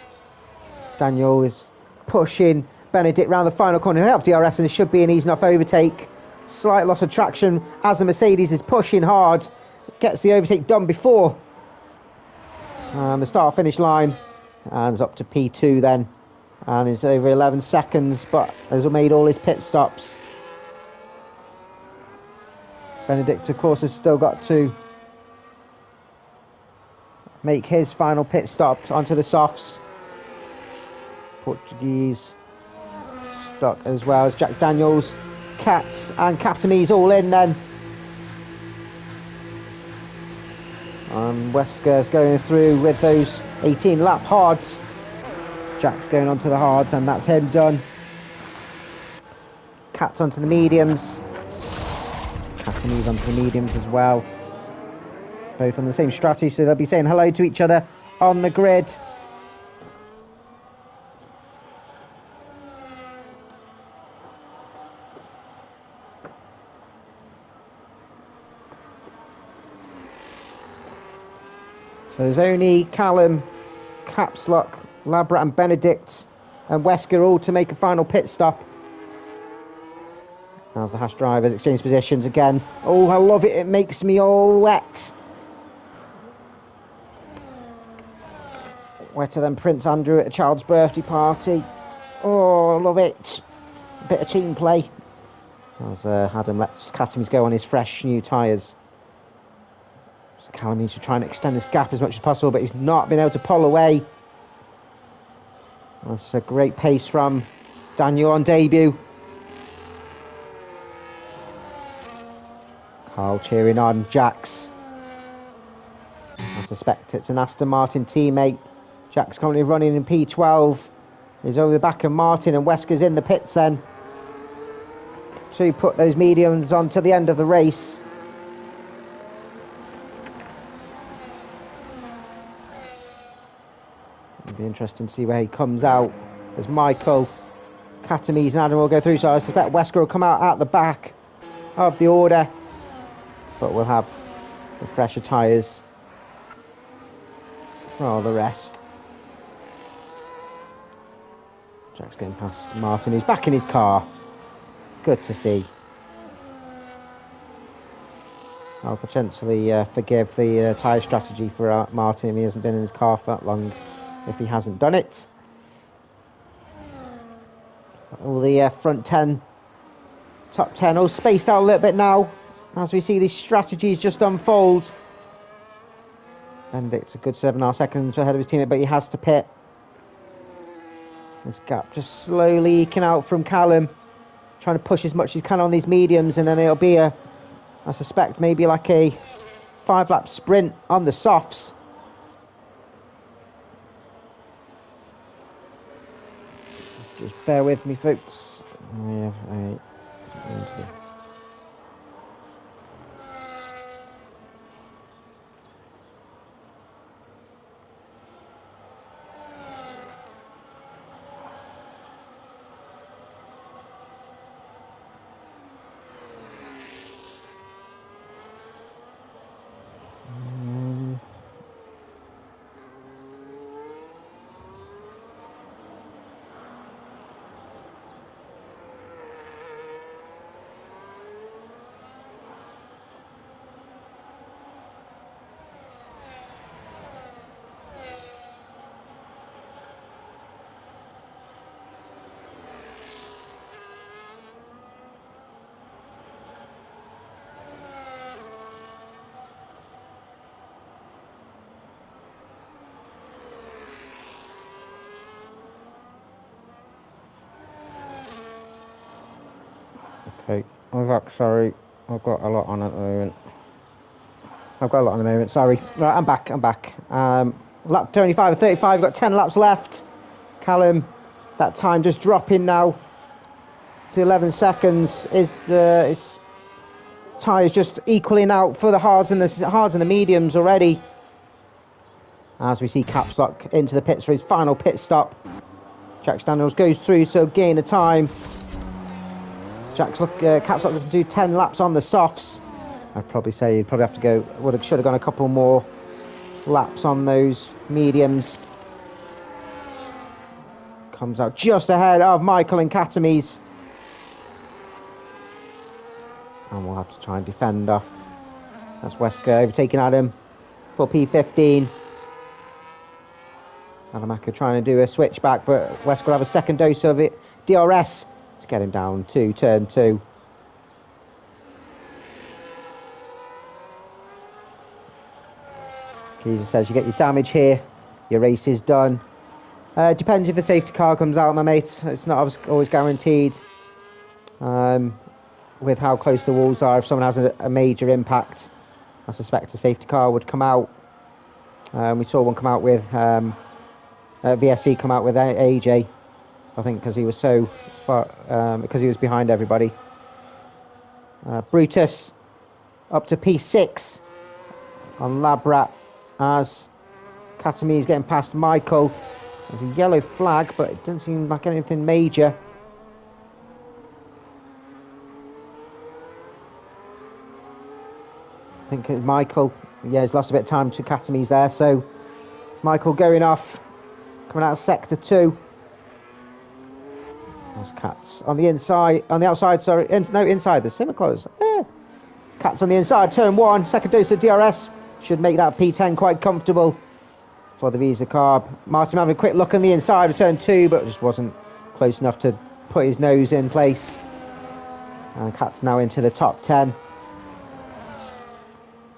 Daniel is pushing Benedict round the final corner. He'll help DRS and it should be an easy enough overtake. Slight loss of traction as the Mercedes is pushing hard. Gets the overtake done before the start-finish line. And it's up to P2 then. And it's over 11 seconds, but has made all his pit stops. Benedict, of course, has still got to make his final pit stop onto the softs. Portuguese stuck as well as Jack Daniels, Katz and Katamise all in then. And Wesker's going through with those 18 lap hards. Jack's going onto the hards and that's him done. Katz onto the mediums. Katamise onto the mediums as well. Both on the same strategy, so they'll be saying hello to each other on the grid. So there's only Callum, Capslock, Labrat and Benedict and Wesker all to make a final pit stop. As the Haas drivers exchange positions again. Oh, I love it. It makes me all wet. Wetter than Prince Andrew at a child's birthday party. Oh, I love it. A bit of team play. As Adam lets Katamise go on his fresh new tyres. So Callum needs to try and extend this gap as much as possible, but he's not been able to pull away. That's a great pace from Daniel on debut. Carl cheering on Jax. I suspect it's an Aston Martin teammate. Jack's currently running in P12. He's over the back of Martin and Wesker's in the pits then. So he put those mediums on to the end of the race. It'll be interesting to see where he comes out. As Michael, Katamise and Adam will go through, so I suspect Wesker will come out at the back of the order. But we'll have the fresher tyres for all the rest. Jack's going past Martin, who's back in his car. Good to see. I'll potentially forgive the tyre strategy for Martin if he hasn't been in his car for that long, if he hasn't done it. All the front 10, top 10 all spaced out a little bit now as we see these strategies just unfold. Benedict's a good 7.5 seconds ahead of his teammate, but he has to pit. This gap just slowly eking out from Callum, trying to push as much as he can on these mediums, and then it'll be I suspect, maybe like a 5-lap sprint on the softs. Just bear with me, folks. We have a Okay, sorry, I've got a lot on at the moment. I've got a lot in the moment, sorry. Right, I'm back. Lap 25 of 35, got 10 laps left. Callum, that time just dropping now to 11 seconds. His tyres just equaling out for the hards and the mediums already. As we see Caps Lock into the pits for his final pit stop. Jack Daniels goes through, so gain of time. Caps Lock to do 10 laps on the softs. I'd probably say he'd probably have to go, should have gone a couple more laps on those mediums. Comes out just ahead of Michael and Katamies. And we'll have to try and defend off. That's Wesker overtaking Adam for P15. Adamaka trying to do a switchback, but Wesker will have a second dose of it. DRS to get him down to turn 2. Jesus says you get your damage here, your race is done. Depends if a safety car comes out, my mate. It's not always guaranteed. With how close the walls are, if someone has a major impact, I suspect a safety car would come out. We saw one come out with VSC come out with AJ, I think, because he was so far, because he was behind everybody. Brutus up to P6 on Labrat as Katami is getting past Michael. There's a yellow flag, but it doesn't seem like anything major. I think it's Michael. Yeah, he's lost a bit of time to Katami's there, so Michael going off, coming out of sector 2. There's Cats on the inside, on the outside, sorry, inside the Simiclos. Cats on the inside, turn 1, second dose of DRS. Should make that P10 quite comfortable for the Visa Carb. Martin having a quick look on the inside of turn 2, but just wasn't close enough to put his nose in place. And Cats now into the top 10.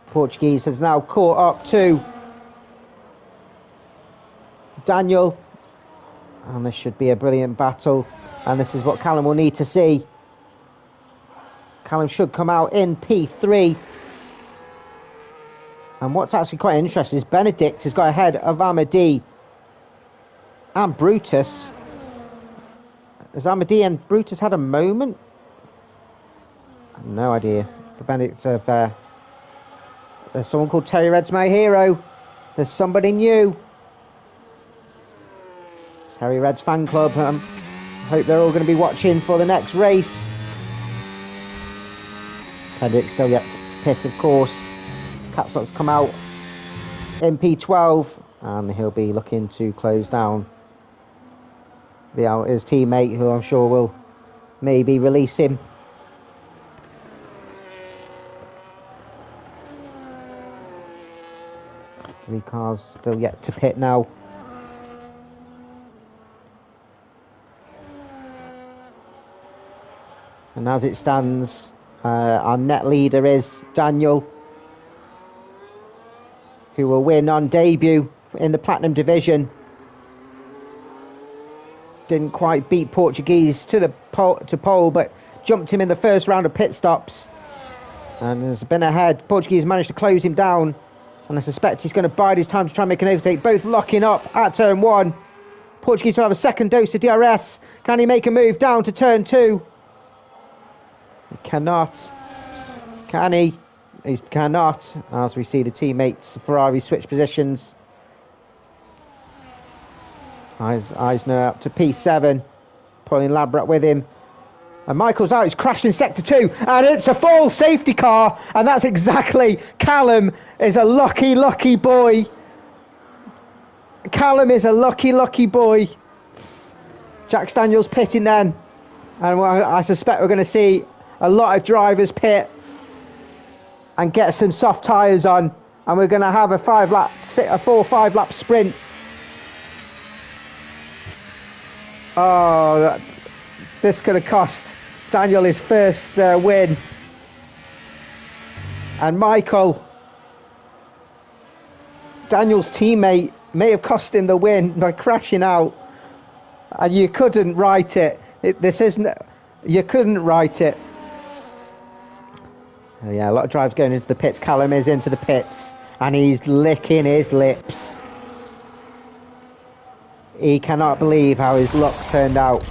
Portuguese has now caught up to Daniel. And this should be a brilliant battle. And this is what Callum will need to see. Callum should come out in P3. And what's actually quite interesting is Benedict has got ahead of Amadi and Brutus. Has Amadi and Brutus had a moment? I have no idea. For Benedict of there's someone called Terry Red's my hero. There's somebody new. Terry Red's fan club. Hope they're all going to be watching for the next race. Benedict still yet pit, of course. Capstock's come out in P12, and he'll be looking to close down his teammate, who I'm sure will maybe release him. Three cars still yet to pit now. And as it stands, our net leader is Daniel, who will win on debut in the Platinum Division. Didn't quite beat Portuguese to pole, but jumped him in the first round of pit stops. And has been ahead. Portuguese managed to close him down. And I suspect he's going to bide his time to try and make an overtake. Both locking up at turn 1. Portuguese will have a second dose of DRS. Can he make a move down to turn 2? He cannot. Can he? He cannot, as we see the teammates Ferrari switch positions. Eisner up to P7, pulling Labrat with him. And Michael's out, he's crashed in sector 2, and it's a full safety car, and that's exactly, Callum is a lucky, lucky boy. Callum is a lucky, lucky boy. Jack Daniels pitting then, and I suspect we're going to see a lot of drivers pit and get some soft tyres on, and we're going to have a 4-5 lap sprint. Oh, this could have cost Daniel his first win. And Michael, Daniel's teammate, may have cost him the win by crashing out. And you couldn't write it. You couldn't write it. Yeah, a lot of drives going into the pits. Callum is into the pits, and he's licking his lips. He cannot believe how his luck turned out.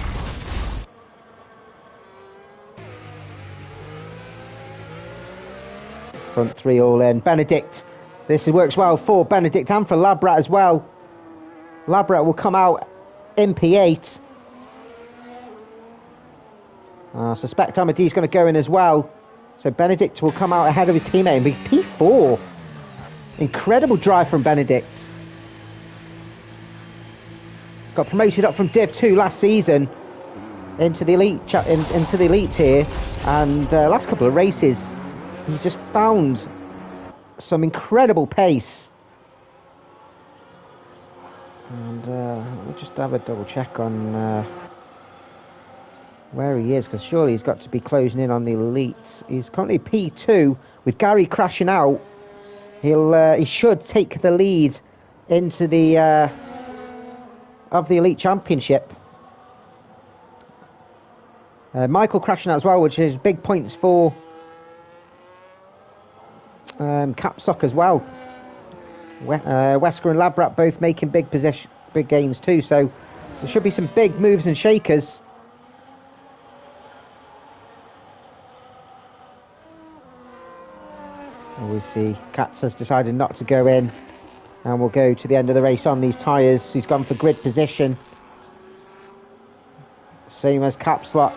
Front three all in. Benedict. This works well for Benedict and for Labrat as well. Labrat will come out in P8. I suspect Amadee's going to go in as well. So Benedict will come out ahead of his teammate and be P4. Incredible drive from Benedict. Got promoted up from Div 2 last season into the elite into the elite tier, and last couple of races he's just found some incredible pace. And we'll just have a double check on where he is, because surely he's got to be closing in on the elites. He's currently P2 with Gary crashing out. He should take the lead into the of the elite championship. Michael crashing out as well, which is big points for Capsock as well. Wesker and Labrat both making big gains too, so there should be some big moves and shakers. And we see Katz has decided not to go in, and we'll go to the end of the race on these tyres. He's gone for grid position, same as Capslock.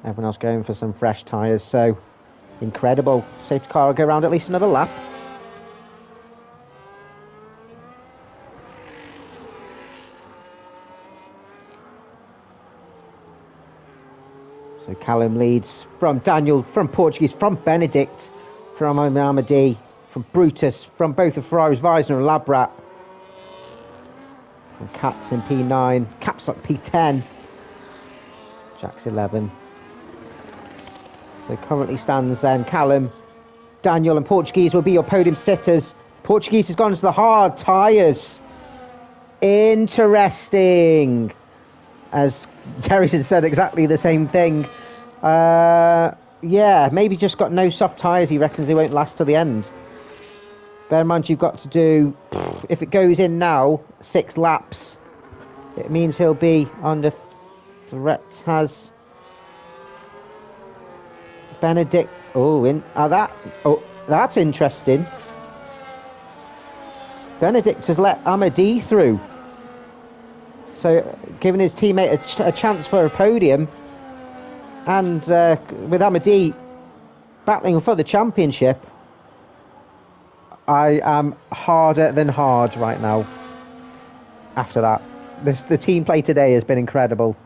Everyone else going for some fresh tyres, so incredible. Safety car will go around at least another lap. So Callum leads from Daniel, from Portuguese, from Benedict, from Amadee, from Brutus, from both of Ferrari's Weisner and Labrat. From Katz in P9, Capsock P10, Jack's 11. So currently stands then Callum, Daniel and Portuguese will be your podium sitters. Portuguese has gone to the hard tyres. Interesting. As Terryson said exactly the same thing. Yeah, maybe just got no soft tyres. He reckons they won't last till the end. Bear in mind you've got to do, if it goes in now, 6 laps. It means he'll be under threat. Has Benedict, that's interesting. Benedict has let Amadee through, so giving his teammate a chance for a podium, and with Amadee battling for the championship, I am harder than hard right now. After that, the team play today has been incredible.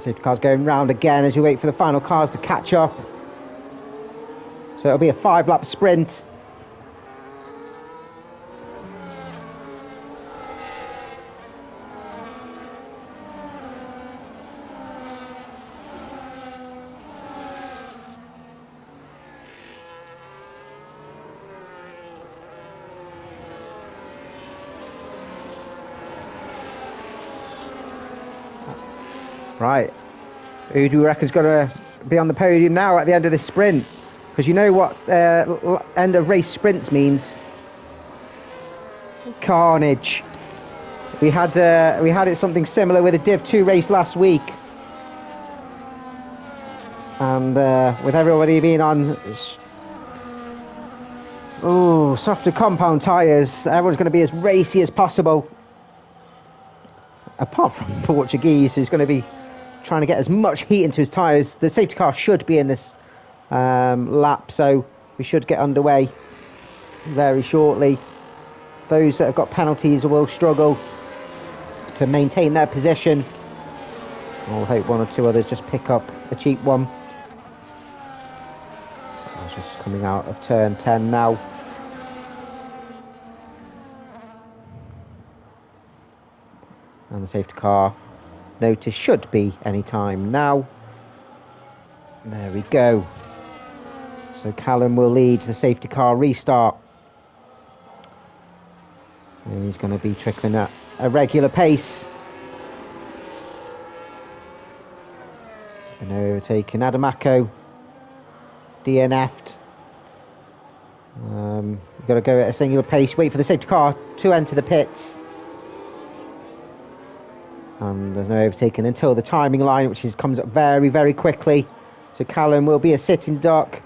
Safety cars going round again as we wait for the final cars to catch up. So it'll be a 5-lap sprint. Right, who do you reckon's going to be on the podium now at the end of this sprint? Because you know what end of race sprints means. Carnage. We had it something similar with a Div 2 race last week, and with everybody being on Oh, softer compound tyres. Everyone's going to be as racy as possible. Apart from Portuguese, who's going to be trying to get as much heat into his tyres. The safety car should be in this lap, so we should get underway very shortly. Those that have got penalties will struggle to maintain their position. I'll hope one or two others just pick up a cheap one. I was just coming out of turn 10 now. And the safety car notice should be any time now. There we go. So Callum will lead the safety car restart. And he's going to be trickling at a regular pace. And overtaking Adamako. DNF'd. You've got to go at a singular pace. Wait for the safety car to enter the pits. And there's no overtaking until the timing line, which comes up very, very quickly. So Callum will be a sitting duck.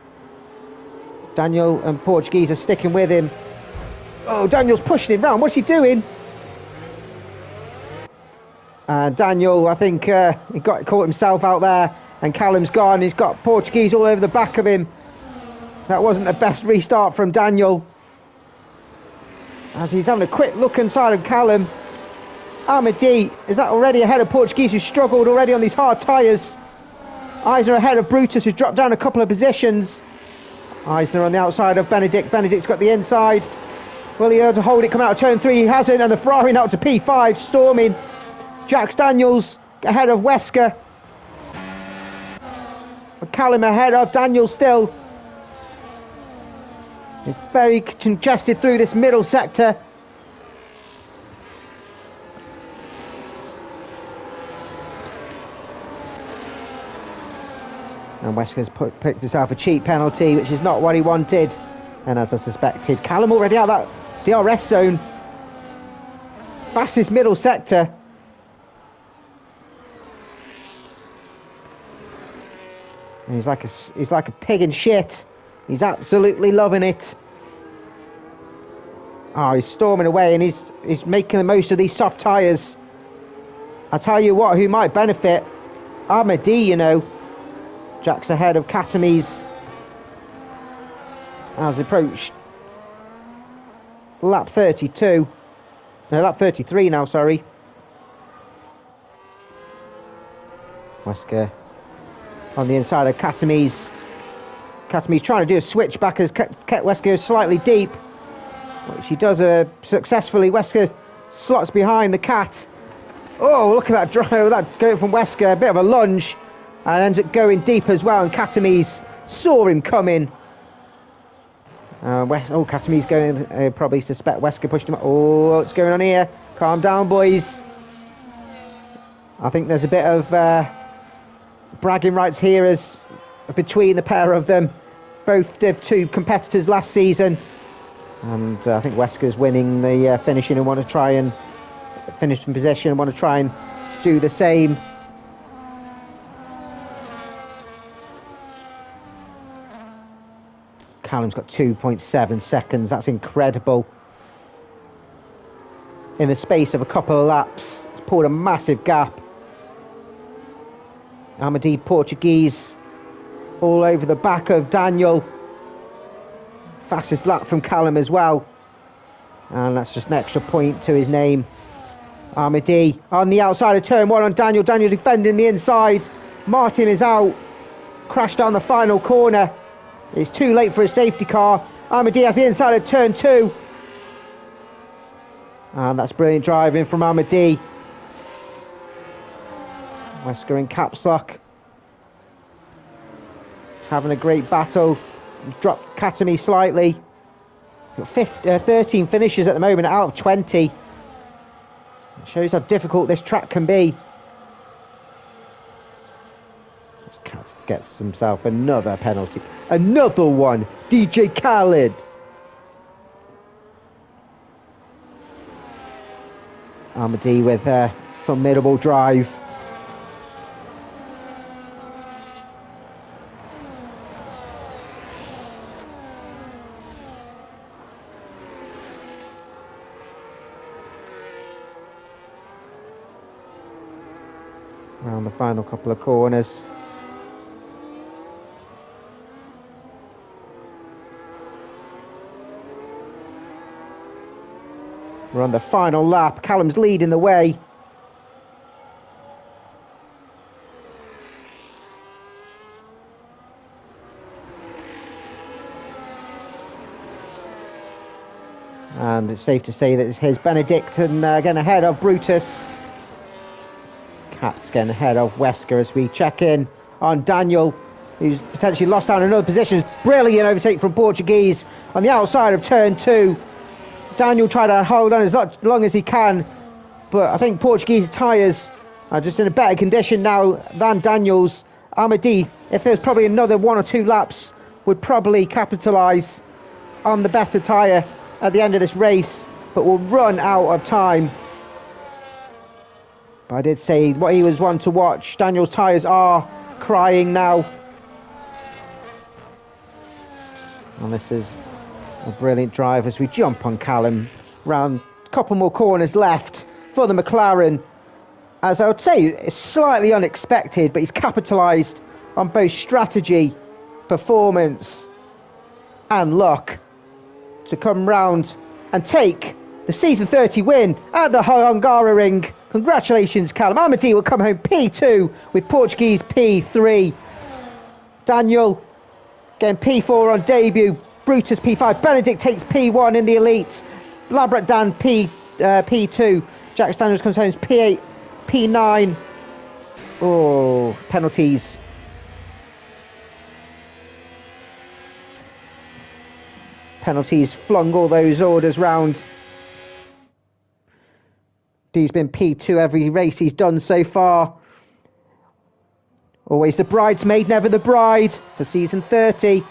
Daniel and Portuguese are sticking with him. Oh, Daniel's pushing him round. What's he doing? Daniel, I think, he got caught himself out there. And Callum's gone. He's got Portuguese all over the back of him. That wasn't the best restart from Daniel. As he's having a quick look inside of Callum. Amadi is that already ahead of Portuguese, who struggled already on these hard tyres. Eisner ahead of Brutus, who's dropped down a couple of positions. Eisner on the outside of Benedict. Benedict's got the inside. Will he be able to hold it, come out of turn 3? He hasn't, and the Ferrari now to P5, storming. Jax Daniels ahead of Wesker. Callum ahead of Daniel still. It's very congested through this middle sector. And Wesker's picked himself a cheap penalty, which is not what he wanted. And as I suspected, Callum already out of that DRS zone. Fastest middle sector. And he's like a pig in shit. He's absolutely loving it. Oh, he's storming away, and he's making the most of these soft tyres. I tell you what, who might benefit? Amadi, you know. Jack's ahead of Katamis as approached lap 32. No, lap 33 now, sorry. Wesker on the inside of Katamis. Katamis trying to do a switch back as Wesker goes slightly deep, which he does successfully. Wesker slots behind the Cat. Oh, look at that drive, that going from Wesker, a bit of a lunge. And ends up going deep as well, and Katamis saw him coming. Katamis going, probably suspect Wesker pushed him up. Oh, what's going on here? Calm down, boys. I think there's a bit of bragging rights here as between the pair of them. Both two competitors last season. And I think Wesker's winning the finishing and want to try and finish in position and want to try and do the same. Callum's got 2.7 seconds. That's incredible. In the space of a couple of laps, it's pulled a massive gap. Amadi Portuguese all over the back of Daniel. Fastest lap from Callum as well. And that's just an extra point to his name. Amadi on the outside of turn 1 on Daniel. Daniel defending the inside. Martin is out. Crashed down the final corner. It's too late for a safety car. Amadi has the inside of turn 2. And that's brilliant driving from Amadi. Wesker in caps lock. Having a great battle. Dropped Katami slightly. Got 13 finishes at the moment out of 20. It shows how difficult this track can be. Gets himself another penalty. Another one. DJ Khaled. Amadi with a formidable drive. around the final couple of corners. We're on the final lap. Callum's leading the way. And it's safe to say that it's his Benedict and getting ahead of Brutus. Cat's getting ahead of Wesker as we check in on Daniel, who's potentially lost out in another position. Brilliant overtake from Portuguese on the outside of turn 2. Daniel tried to hold on as long as he can, but I think Portuguese tyres are just in a better condition now than Daniel's. Amadi, if there's probably another 1 or 2 laps, would probably capitalise on the better tyre at the end of this race, but will run out of time. But I did say what he was one to watch. Daniel's tyres are crying now. And this is a brilliant drive as we jump on Callum. Round a couple more corners left for the McLaren. As I would say, it's slightly unexpected, but he's capitalised on both strategy, performance and luck to come round and take the season 30 win at the Hungaroring. Congratulations, Callum. Amadi will come home P2 with Portuguese P3. Daniel getting P4 on debut. Brutus P5. Benedict takes P1 in the elite. Labrador P2. Jack Daniels comes home P8, P9. Oh, penalties. Penalties flung all those orders round. He's been P2 every race he's done so far. Always the bridesmaid, never the bride for season 30.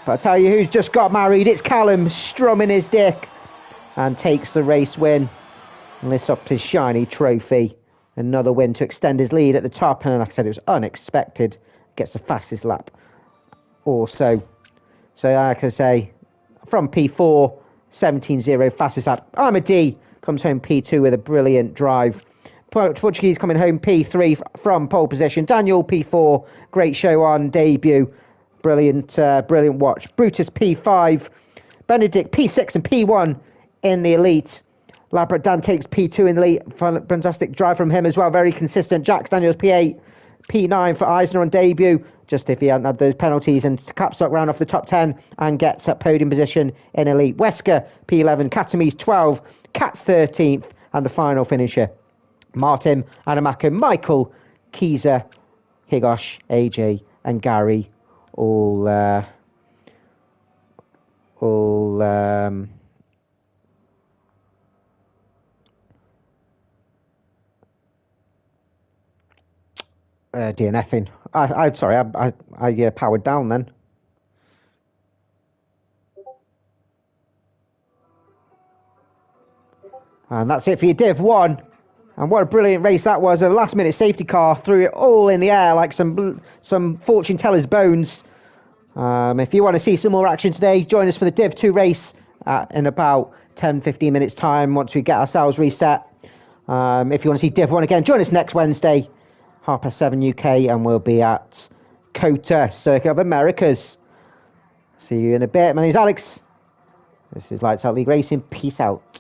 But I tell you who's just got married, it's Callum strumming his dick and takes the race win and lifts up his shiny trophy. Another win to extend his lead at the top, and like I said, it was unexpected. Gets the fastest lap also. So like I say, from P4, 17.0 fastest lap. Amadi comes home P2 with a brilliant drive. Portuguese coming home P3 from pole position. Daniel P4, great show on debut. Brilliant watch. Brutus P5, Benedict P6 and P1 in the elite. Labrador takes P2 in the elite. Fantastic drive from him as well, very consistent. Jack Daniels P8, P9 for Eisner on debut, just if he hadn't had those penalties, and Capstock round off the top 10 and gets at podium position in elite. Wesker P11, Katamis 12, Katz 13th, and the final finisher, Martin Adamaka, Michael, Kiza, Higosh, AJ and Gary all DNFing. I'm sorry, I powered down then. And that's it for your Div 1. And what a brilliant race that was. A last minute safety car threw it all in the air like some fortune teller's bones. If you want to see some more action today, join us for the Div 2 race in about 10-15 minutes time once we get ourselves reset. If you want to see Div 1 again, join us next Wednesday, 7:30 UK, and we'll be at COTA, Circuit of Americas. See you in a bit. My name's Alex. This is Lights Out League Racing. Peace out.